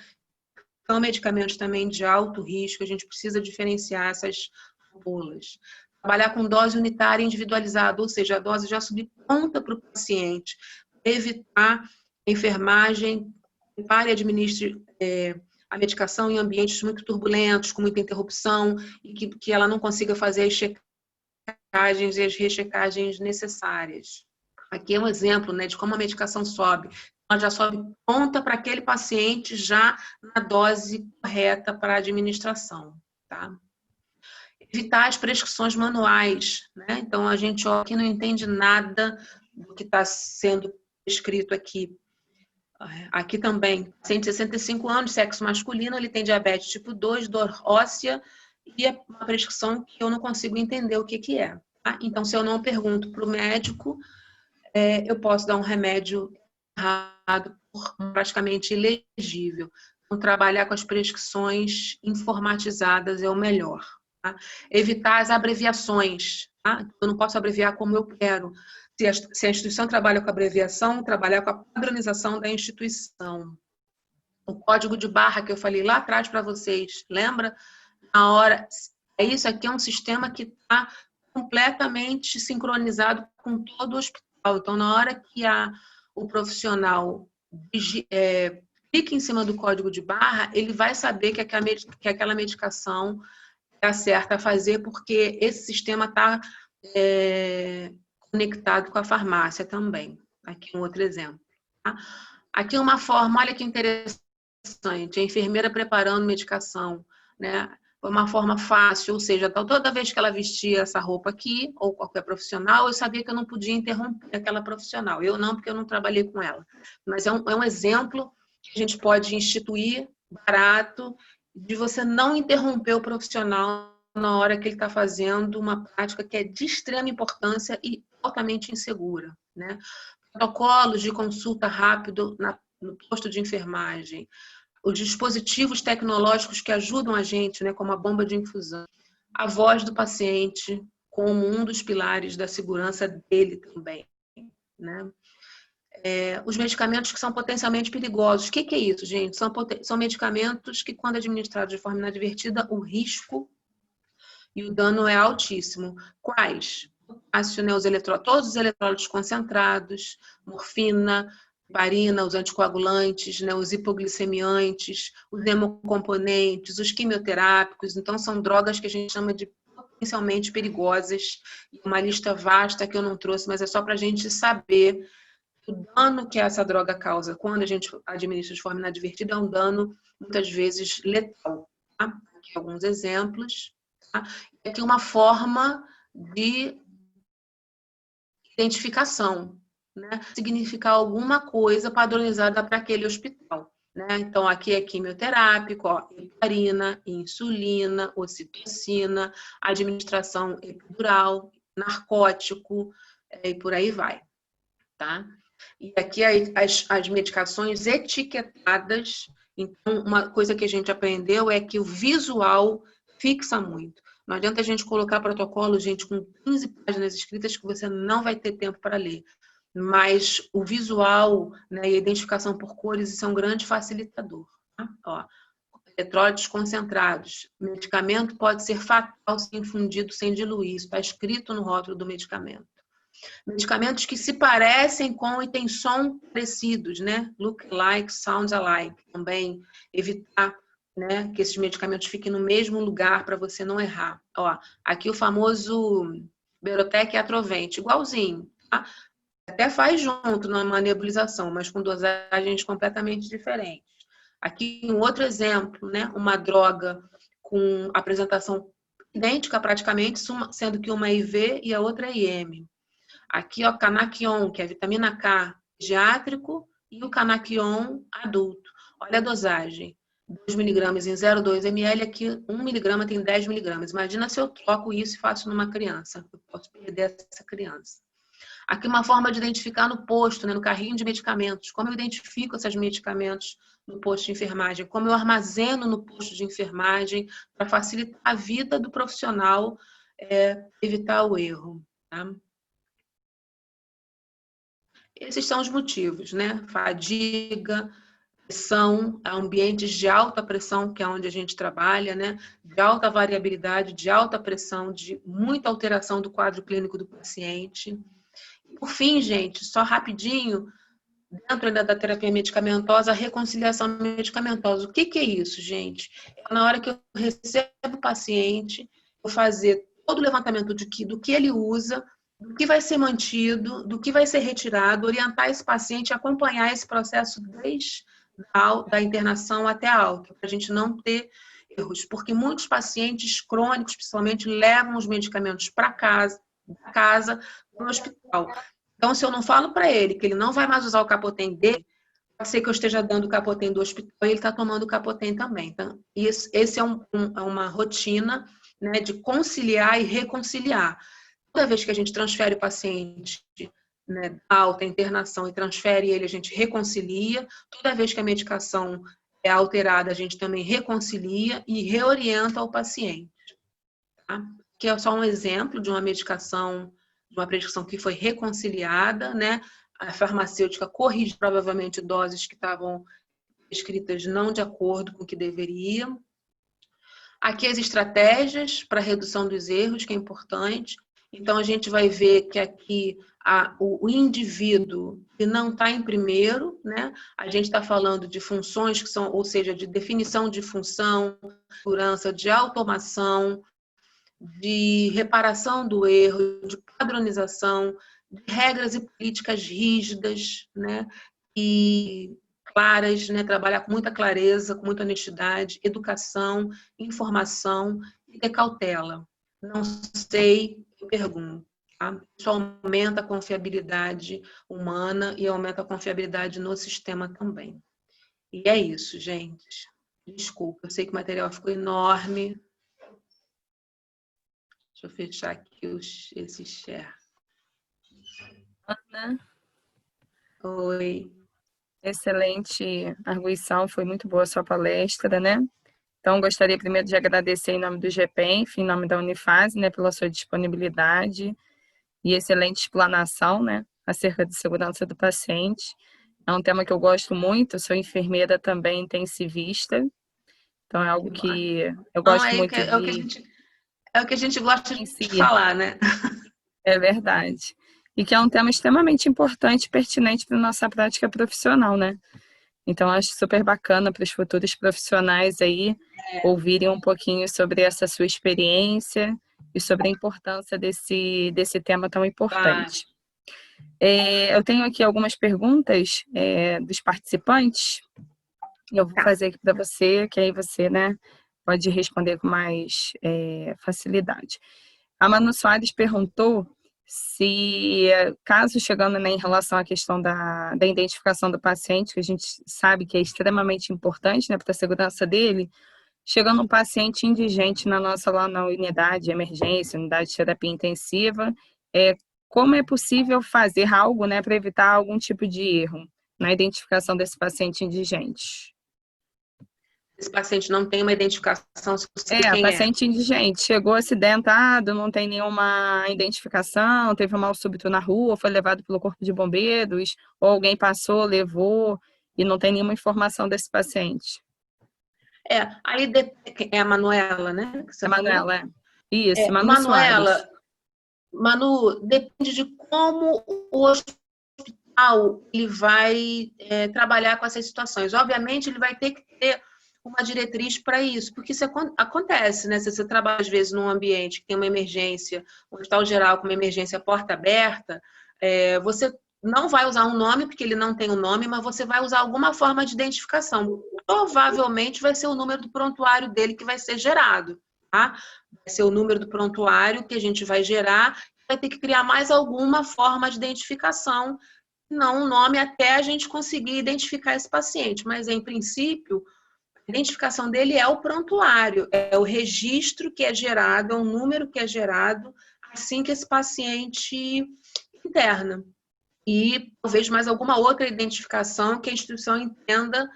São medicamentos também de alto risco, a gente precisa diferenciar essas ampolas. Trabalhar com dose unitária individualizada, ou seja, a dose já subconta para o paciente, evitar a enfermagem, prepare e administre a medicação em ambientes muito turbulentos, com muita interrupção, e que ela não consiga fazer as checagens e as rechecagens necessárias. Aqui é um exemplo, né, de como a medicação sobe. Ela já sobe pronta para aquele paciente já na dose correta para a administração, tá? Evitar as prescrições manuais, né? Então, a gente aqui não entende nada do que está sendo escrito aqui. Aqui também, paciente de 65 anos, sexo masculino, ele tem diabetes tipo 2, dor óssea, e é uma prescrição que eu não consigo entender o que é. Tá? Então, se eu não pergunto para o médico, eu posso dar um remédio errado, praticamente ilegível. Então, trabalhar com as prescrições informatizadas é o melhor. Tá? Evitar as abreviações. Tá? Eu não posso abreviar como eu quero. Se a instituição trabalha com abreviação, trabalhar com a padronização da instituição. O código de barra que eu falei lá atrás para vocês, lembra? Na hora, isso aqui é um sistema que está completamente sincronizado com todo o hospital. Então, na hora que o profissional clica em cima do código de barra, ele vai saber que aquela medicação é a certa a fazer, porque esse sistema está conectado com a farmácia também. Aqui um outro exemplo. Tá? Aqui uma forma, olha que interessante, a enfermeira preparando medicação, né? Uma forma fácil, ou seja, toda vez que ela vestia essa roupa aqui, ou qualquer profissional, eu sabia que eu não podia interromper aquela profissional. Eu não, porque eu não trabalhei com ela. Mas é um exemplo que a gente pode instituir, barato, de você não interromper o profissional na hora que ele está fazendo uma prática que é de extrema importância e altamente insegura, né? Protocolos de consulta rápido no posto de enfermagem, os dispositivos tecnológicos que ajudam a gente, né, como a bomba de infusão, a voz do paciente como um dos pilares da segurança dele também, né? Os medicamentos que são potencialmente perigosos. O que é isso, gente? São medicamentos que, quando administrados de forma inadvertida, o risco e o dano é altíssimo. Quais? Potássio, né, todos os eletrólitos concentrados, morfina, heparina, os anticoagulantes, né, os hipoglicemiantes, os hemocomponentes, os quimioterápicos. Então, são drogas que a gente chama de potencialmente perigosas. Uma lista vasta que eu não trouxe, mas é só para a gente saber o dano que essa droga causa quando a gente administra de forma inadvertida é um dano, muitas vezes, letal. Tá? Aqui alguns exemplos. Tá? E aqui uma forma de identificação, né? Significar alguma coisa padronizada para aquele hospital. Né? Então, aqui é quimioterápico, heparina, insulina, ocitocina, administração epidural, narcótico, e por aí vai. Tá? E aqui as medicações etiquetadas. Então, uma coisa que a gente aprendeu é que o visual fixa muito. Não adianta a gente colocar protocolo, gente, com 15 páginas escritas que você não vai ter tempo para ler. Mas o visual, né, e a identificação por cores, isso é um grande facilitador. Tá? Ó, eletrólitos concentrados. O medicamento pode ser fatal se infundido sem diluir. Isso está escrito no rótulo do medicamento. Medicamentos que se parecem com e têm som parecidos, né? Look alike, sound alike. Também evitar, né, que esses medicamentos fiquem no mesmo lugar para você não errar. Ó, aqui o famoso Berotec e Atrovent, igualzinho, tá? Até faz junto numa nebulização, mas com dosagens completamente diferentes. Aqui um outro exemplo, né? Uma droga com apresentação idêntica praticamente, sendo que uma é IV e a outra é IM. Aqui, ó, Canaquion, que é vitamina K pediátrico, e o Canaquion adulto. Olha a dosagem. 2 miligramas em 0,2 ml, aqui 1 miligrama tem 10 miligramas. Imagina se eu troco isso e faço numa criança. Eu posso perder essa criança. Aqui uma forma de identificar no posto, né, no carrinho de medicamentos. Como eu identifico esses medicamentos no posto de enfermagem? Como eu armazeno no posto de enfermagem para facilitar a vida do profissional, evitar o erro. Tá? Esses são os motivos, né? Fadiga, pressão, ambientes de alta pressão, que é onde a gente trabalha, né? De alta variabilidade, de alta pressão, de muita alteração do quadro clínico do paciente. Por fim, gente, só rapidinho, dentro ainda da terapia medicamentosa, a reconciliação medicamentosa. O que é isso, gente? É na hora que eu recebo o paciente, eu fazer todo o levantamento do que ele usa, do que vai ser mantido, do que vai ser retirado, orientar esse paciente, acompanhar esse processo desde da internação até a alta, para a gente não ter erros, porque muitos pacientes crônicos, principalmente, levam os medicamentos para casa, da casa para o hospital. Então, se eu não falo para ele que ele não vai mais usar o Capotem dele, pode ser que eu esteja dando o Capotem do hospital e ele está tomando o Capotem também. Então, esse é uma rotina, né, de conciliar e reconciliar. Toda vez que a gente transfere o paciente, né, da alta internação e transfere ele, a gente reconcilia. Toda vez que a medicação é alterada, a gente também reconcilia e reorienta o paciente. Tá? Que é só um exemplo de uma medicação, de uma prescrição que foi reconciliada, né? A farmacêutica corrige provavelmente doses que estavam escritas não de acordo com o que deveriam. Aqui as estratégias para redução dos erros, que é importante. Então, a gente vai ver que aqui o indivíduo que não está em primeiro, né? A gente está falando de funções que são, ou seja, de definição de função, segurança, de automação, de reparação do erro, de padronização, de regras e políticas rígidas, né? E claras, né? Trabalhar com muita clareza, com muita honestidade, educação, informação e ter cautela. Não sei, eu pergunto. Tá? Isso aumenta a confiabilidade humana e aumenta a confiabilidade no sistema também. E é isso, gente. Desculpa, eu sei que o material ficou enorme. Deixa eu fechar aqui esse share. Ana. Oi. Excelente arguição, foi muito boa a sua palestra, né? Então, gostaria primeiro de agradecer em nome do GPENF, em nome da Unifase, né, pela sua disponibilidade e excelente explanação, né, acerca de segurança do paciente. É um tema que eu gosto muito, sou enfermeira também intensivista, então é algo que eu gosto muito de... É o que a gente gosta de falar, né? É verdade. E que é um tema extremamente importante e pertinente para a nossa prática profissional, né? Então, acho super bacana para os futuros profissionais aí ouvirem um pouquinho sobre essa sua experiência e sobre a importância desse tema tão importante. Eu tenho aqui algumas perguntas dos participantes. Eu vou fazer aqui para você, que aí você, né, pode responder com mais facilidade. A Manu Soares perguntou se, caso chegando, né, em relação à questão da identificação do paciente, que a gente sabe que é extremamente importante, né, para a segurança dele, chegando um paciente indigente na unidade de emergência, unidade de terapia intensiva, como é possível fazer algo, né, para evitar algum tipo de erro na identificação desse paciente indigente? Esse paciente não tem uma identificação, quem paciente indigente, chegou acidentado, não tem nenhuma identificação, teve um mal súbito na rua, foi levado pelo corpo de bombeiros, ou alguém passou, levou, e não tem nenhuma informação desse paciente. Aí é a Manuela, né? A Manuela, Isso, Manuela, Manu, depende de como o hospital ele vai trabalhar com essas situações. Obviamente, ele vai ter que ter uma diretriz para isso, porque isso acontece, né? Se você trabalha, às vezes, num ambiente que tem uma emergência, um hospital geral com uma emergência porta aberta, você não vai usar um nome, porque ele não tem um nome, mas você vai usar alguma forma de identificação. Provavelmente vai ser o número do prontuário dele que vai ser gerado, tá? Vai ser o número do prontuário que a gente vai gerar, vai ter que criar mais alguma forma de identificação, não um nome, até a gente conseguir identificar esse paciente. Mas, em princípio, a identificação dele é o prontuário, é o registro que é gerado, é o número que é gerado assim que esse paciente interna. E talvez mais alguma outra identificação que a instituição entenda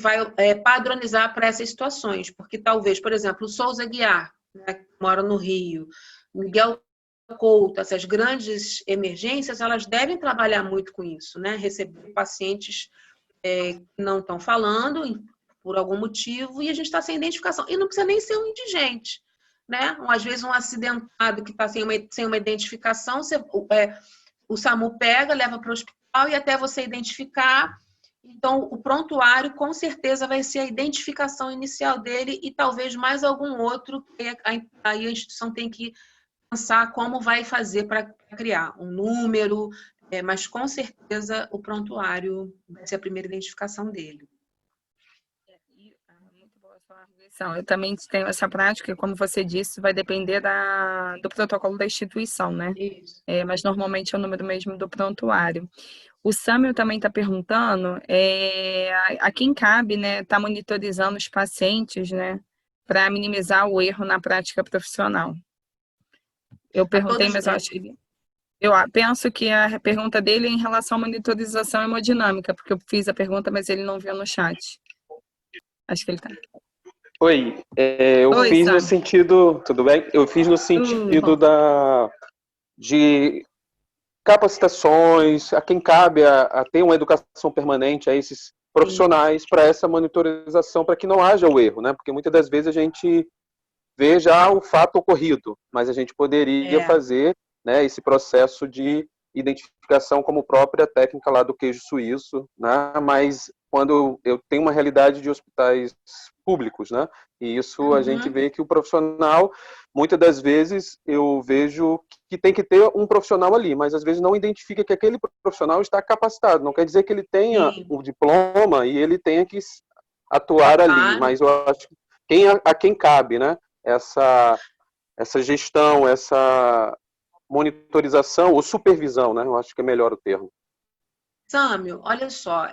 vai padronizar para essas situações. Porque talvez, por exemplo, o Souza Guiar, né, que mora no Rio, Miguel Couto, essas grandes emergências, elas devem trabalhar muito com isso, né? Receber pacientes que não estão falando por algum motivo e a gente está sem identificação. E não precisa nem ser um indigente, né? Às vezes um acidentado que está sem uma identificação, o SAMU pega, leva para o hospital e até você identificar. Então, o prontuário com certeza vai ser a identificação inicial dele e talvez mais algum outro que aí a instituição tem que pensar como vai fazer para criar um número, mas com certeza o prontuário vai ser a primeira identificação dele. Muito boa a sua arguição. Eu também tenho essa prática, como você disse, vai depender do protocolo da instituição, né? Isso. Mas normalmente é o número mesmo do prontuário. O Samuel também está perguntando a quem cabe, né, estar monitorizando os pacientes, né, para minimizar o erro na prática profissional. Eu perguntei, mas eu penso que a pergunta dele é em relação à monitorização hemodinâmica, porque eu fiz a pergunta, mas ele não viu no chat. Acho que ele está. Oi, eu Oi, fiz Sam. no sentido, tudo bem? Eu fiz no sentido de capacitações, a quem cabe a ter uma educação permanente a esses profissionais para essa monitorização, para que não haja o erro, né? Porque muitas das vezes a gente vê já o fato ocorrido, mas a gente poderia fazer, né, esse processo de identificação como própria técnica lá do queijo suíço, né? Mas quando eu tenho uma realidade de hospitais públicos, né? E isso a gente vê que o profissional, muitas das vezes eu vejo que tem que ter um profissional ali, mas às vezes não identifica que aquele profissional está capacitado. Não quer dizer que ele tenha o diploma e ele tenha que atuar ali, mas eu acho que a quem cabe, né? Essa gestão, essa monitorização ou supervisão, né? Eu acho que é melhor o termo. Sâmio, olha só,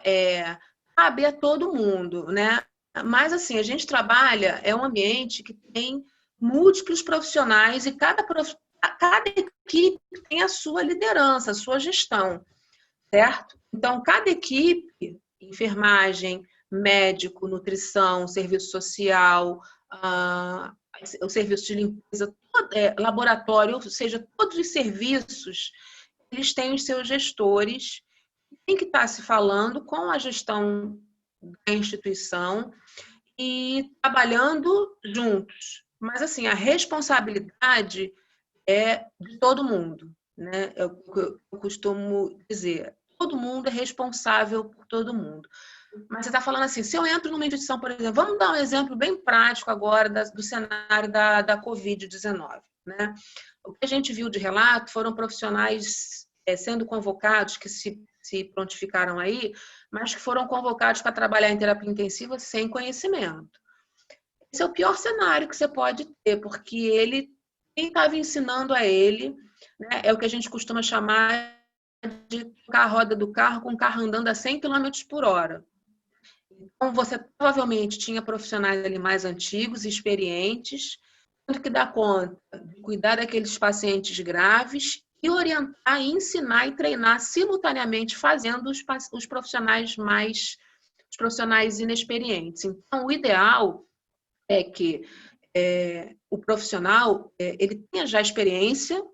cabe a todo mundo, né? Mas, assim, a gente trabalha, é um ambiente que tem múltiplos profissionais e cada equipe tem a sua liderança, a sua gestão, certo? Então, cada equipe, enfermagem, médico, nutrição, serviço social, o serviço de limpeza, laboratório, ou seja, todos os serviços, eles têm os seus gestores, tem que estar se falando com a gestão da instituição e trabalhando juntos. Mas, assim, a responsabilidade é de todo mundo, né? Eu costumo dizer, todo mundo é responsável por todo mundo. Mas você está falando assim, se eu entro numa instituição, por exemplo, vamos dar um exemplo bem prático agora do cenário da Covid-19, né? O que a gente viu de relato foram profissionais sendo convocados, que se prontificaram aí, mas que foram convocados para trabalhar em terapia intensiva sem conhecimento. Esse é o pior cenário que você pode ter, porque quem estava ensinando a ele, né, é o que a gente costuma chamar de tocar a roda do carro com o carro andando a 100 km por hora. Então, você provavelmente tinha profissionais ali mais antigos, experientes, tendo que dar conta de cuidar daqueles pacientes graves e orientar, ensinar e treinar simultaneamente, fazendo os profissionais inexperientes. Então, o ideal é que o profissional ele tenha já experiência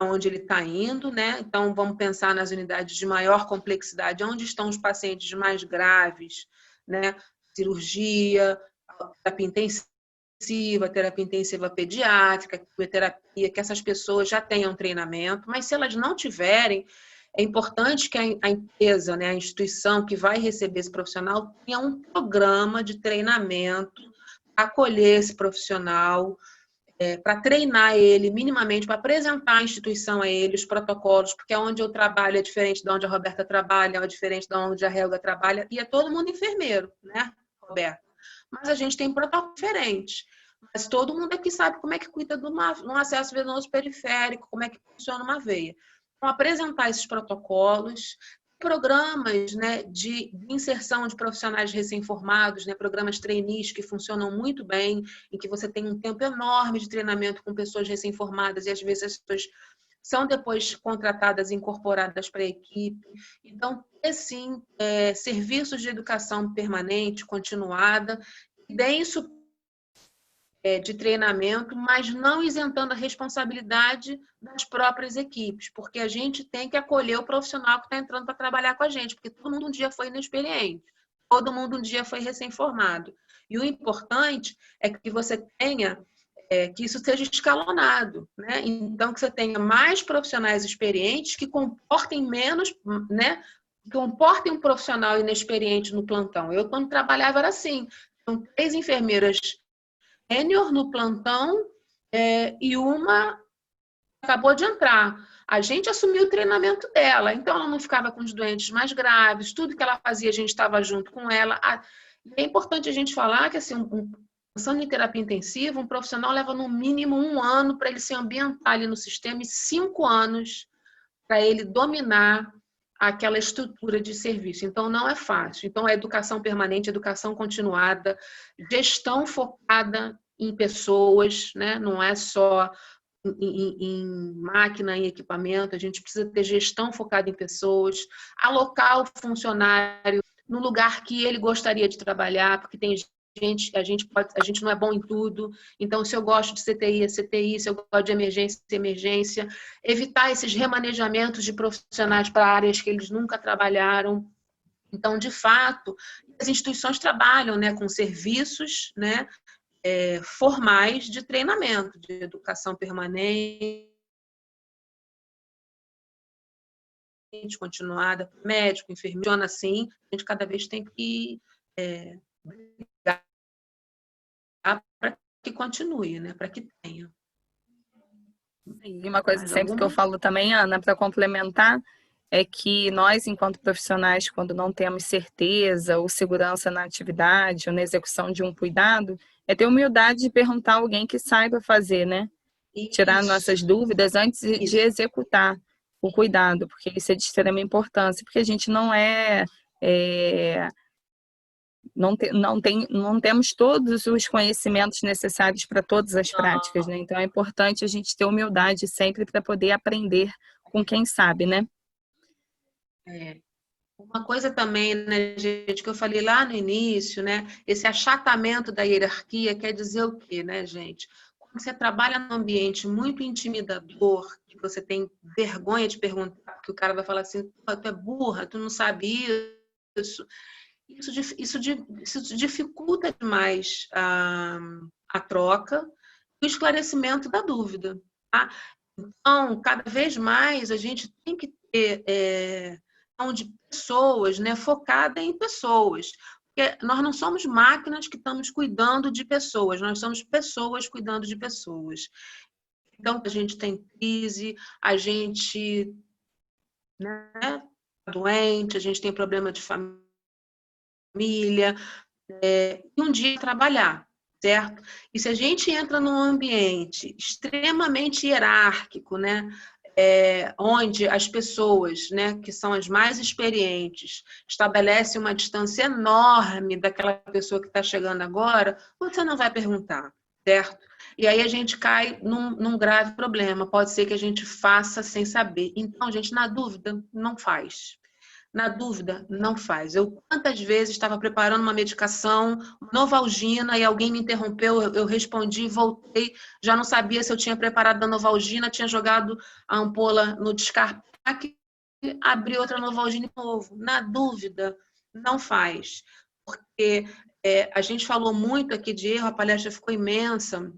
onde ele está indo, né? Então, vamos pensar nas unidades de maior complexidade, onde estão os pacientes mais graves, né? Cirurgia, terapia intensiva, intensiva, terapia intensiva pediátrica, quimioterapia, que essas pessoas já tenham treinamento, mas se elas não tiverem, é importante que a empresa, né, a instituição que vai receber esse profissional tenha um programa de treinamento para acolher esse profissional, para treinar ele minimamente, para apresentar a instituição a ele, os protocolos, porque onde eu trabalho é diferente de onde a Roberta trabalha, é diferente de onde a Helga trabalha, e é todo mundo enfermeiro, né, Roberta? Mas a gente tem protocolos diferentes. Mas todo mundo aqui sabe como é que cuida de um acesso venoso periférico, como é que funciona uma veia. Então, apresentar esses protocolos, programas, né, de inserção de profissionais recém-formados, né, programas trainees que funcionam muito bem, em que você tem um tempo enorme de treinamento com pessoas recém-formadas e às vezes as pessoas são depois contratadas e incorporadas para a equipe. Então, sim, serviços de educação permanente, continuada, deem suporte de treinamento, mas não isentando a responsabilidade das próprias equipes, porque a gente tem que acolher o profissional que está entrando para trabalhar com a gente, porque todo mundo um dia foi inexperiente, todo mundo um dia foi recém-formado. E o importante é que você tenha, que isso seja escalonado, né? Então, que você tenha mais profissionais experientes que comportem menos, né? Que comportem um profissional inexperiente no plantão. Eu, quando trabalhava, era assim, são 3 enfermeiras sênior no plantão e uma acabou de entrar. A gente assumiu o treinamento dela, então ela não ficava com os doentes mais graves, tudo que ela fazia a gente estava junto com ela. É importante a gente falar que, assim, pensando em terapia intensiva, um profissional leva no mínimo 1 ano para ele se ambientar ali no sistema e 5 anos para ele dominar aquela estrutura de serviço. Então, não é fácil. Então, a educação permanente, educação continuada, gestão focada em pessoas, né? Não é só em máquina, em equipamento, a gente precisa ter gestão focada em pessoas, alocar o funcionário no lugar que ele gostaria de trabalhar, porque tem a gente não é bom em tudo. Então, se eu gosto de CTI, é CTI, se eu gosto de emergência, é emergência. Evitar esses remanejamentos de profissionais para áreas que eles nunca trabalharam. Então, de fato, as instituições trabalham, né, com serviços, né, formais de treinamento, de educação permanente, continuada, médico, enfermeiro, assim, a gente cada vez tem que brigar para que continue, né? Para que tenha. E uma coisa sempre que eu falo também, Ana, para complementar, é que nós, enquanto profissionais, quando não temos certeza ou segurança na atividade ou na execução de um cuidado, é ter humildade de perguntar a alguém que saiba fazer, né? Tirar nossas dúvidas antes de executar o cuidado, porque isso é de extrema importância, porque a gente não temos todos os conhecimentos necessários para todas as práticas, né? Então é importante a gente ter humildade sempre para poder aprender com quem sabe, né? Uma coisa também, né, gente, que eu falei lá no início, né? Esse achatamento da hierarquia quer dizer o quê, né, gente? Quando você trabalha num ambiente muito intimidador, que você tem vergonha de perguntar, porque o cara vai falar assim, tu é burra, tu não sabe isso. Isso dificulta demais a troca e o esclarecimento da dúvida. Tá? Então, cada vez mais a gente tem que ter de pessoas, né, focada em pessoas. Porque nós não somos máquinas que estamos cuidando de pessoas, nós somos pessoas cuidando de pessoas. Então, a gente tem crise, a gente, né, tá doente, a gente tem problema de família, e um dia trabalhar, certo? E se a gente entra num ambiente extremamente hierárquico, né, onde as pessoas, né, que são as mais experientes, estabelecem uma distância enorme daquela pessoa que está chegando agora, você não vai perguntar, certo? E aí a gente cai num grave problema. Pode ser que a gente faça sem saber. Então, gente, na dúvida, não faz. Na dúvida, não faz. Eu quantas vezes estava preparando uma medicação, Novalgina, e alguém me interrompeu, eu respondi, voltei, já não sabia se eu tinha preparado a Novalgina, tinha jogado a ampola no descarte, abri outra Novalgina de novo. Na dúvida, não faz. Porque A gente falou muito aqui de erro, a palestra ficou imensa,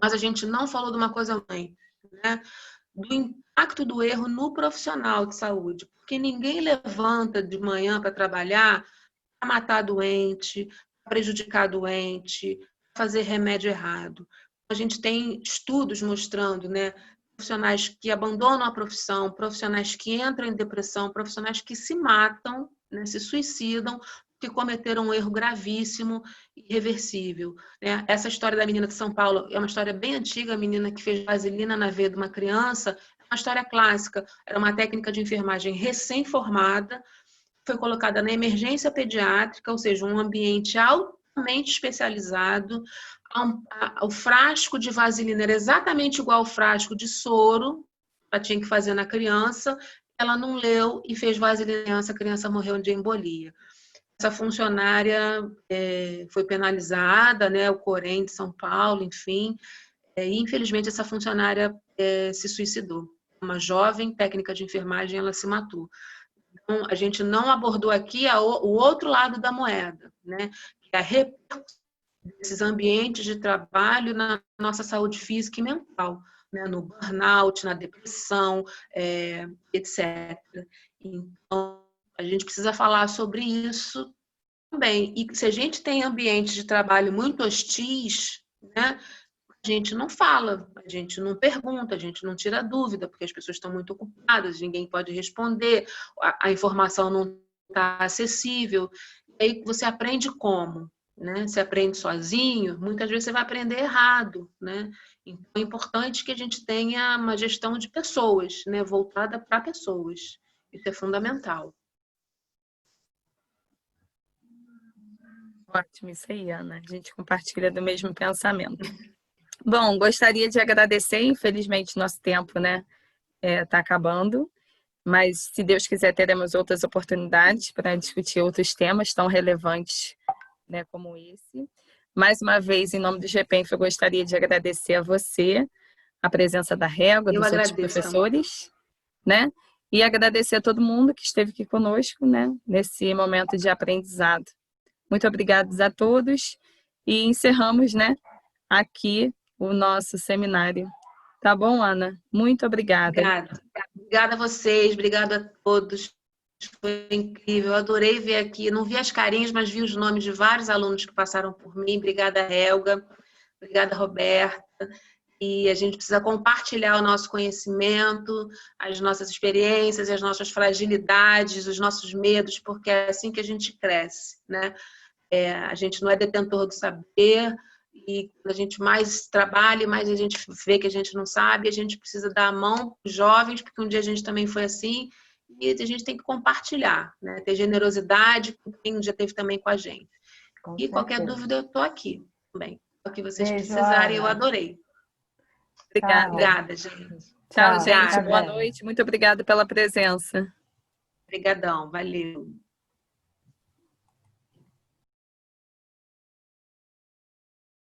mas a gente não falou de uma coisa mãe, né? Do impacto do erro no profissional de saúde, porque ninguém levanta de manhã para trabalhar para matar doente, prejudicar doente, fazer remédio errado. A gente tem estudos mostrando, né, profissionais que abandonam a profissão, profissionais que entram em depressão, profissionais que se matam, né, se suicidam, que cometeram um erro gravíssimo e irreversível. Né? Essa história da menina de São Paulo é uma história bem antiga, a menina que fez vaselina na veia de uma criança, é uma história clássica, era uma técnica de enfermagem recém-formada, foi colocada na emergência pediátrica, ou seja, um ambiente altamente especializado. O frasco de vaselina era exatamente igual ao frasco de soro, ela tinha que fazer na criança, ela não leu e fez vaselina, a criança morreu de embolia. Essa funcionária foi penalizada, né, o Corém de São Paulo, enfim, e infelizmente essa funcionária se suicidou. Uma jovem técnica de enfermagem, ela se matou. Então, a gente não abordou aqui o outro lado da moeda, né? Que é a repercussão desses ambientes de trabalho na nossa saúde física e mental, né? No burnout, na depressão, etc. Então, a gente precisa falar sobre isso também. E se a gente tem ambientes de trabalho muito hostis, né? A gente não fala, a gente não pergunta, a gente não tira dúvida, porque as pessoas estão muito ocupadas, ninguém pode responder, a informação não está acessível. E aí você aprende como? Né? Você aprende sozinho, muitas vezes você vai aprender errado. Né? Então é importante que a gente tenha uma gestão de pessoas, né? Voltada para pessoas. Isso é fundamental. Ótimo, isso aí, Ana. A gente compartilha do mesmo pensamento. Bom, gostaria de agradecer, infelizmente nosso tempo, né, está acabando, mas se Deus quiser teremos outras oportunidades para discutir outros temas tão relevantes, né, como esse. Mais uma vez, em nome do GPENF, eu gostaria de agradecer a você, a presença da Régua, Eu dos outros agradeço professores, né, e agradecer a todo mundo que esteve aqui conosco, né, nesse momento de aprendizado. Muito obrigados a todos e encerramos, né, aqui o nosso seminário. Tá bom, Ana? Muito obrigada. Obrigada a vocês, obrigada a todos. Foi incrível, eu adorei ver aqui. Não vi as carinhas, mas vi os nomes de vários alunos que passaram por mim. Obrigada, Helga. Obrigada, Roberta. E a gente precisa compartilhar o nosso conhecimento, as nossas experiências, as nossas fragilidades, os nossos medos, porque é assim que a gente cresce, né? A gente não é detentor do saber, e quando a gente mais trabalha, mais a gente vê que a gente não sabe, a gente precisa dar a mão para os jovens, porque um dia a gente também foi assim, e a gente tem que compartilhar, né? Ter generosidade, quem já teve também com a gente. E qualquer dúvida, eu estou aqui também. O que vocês precisarem, eu adorei. Obrigada. Obrigada, gente. Tchau, gente. Boa noite. Muito obrigada pela presença. Obrigadão. Valeu.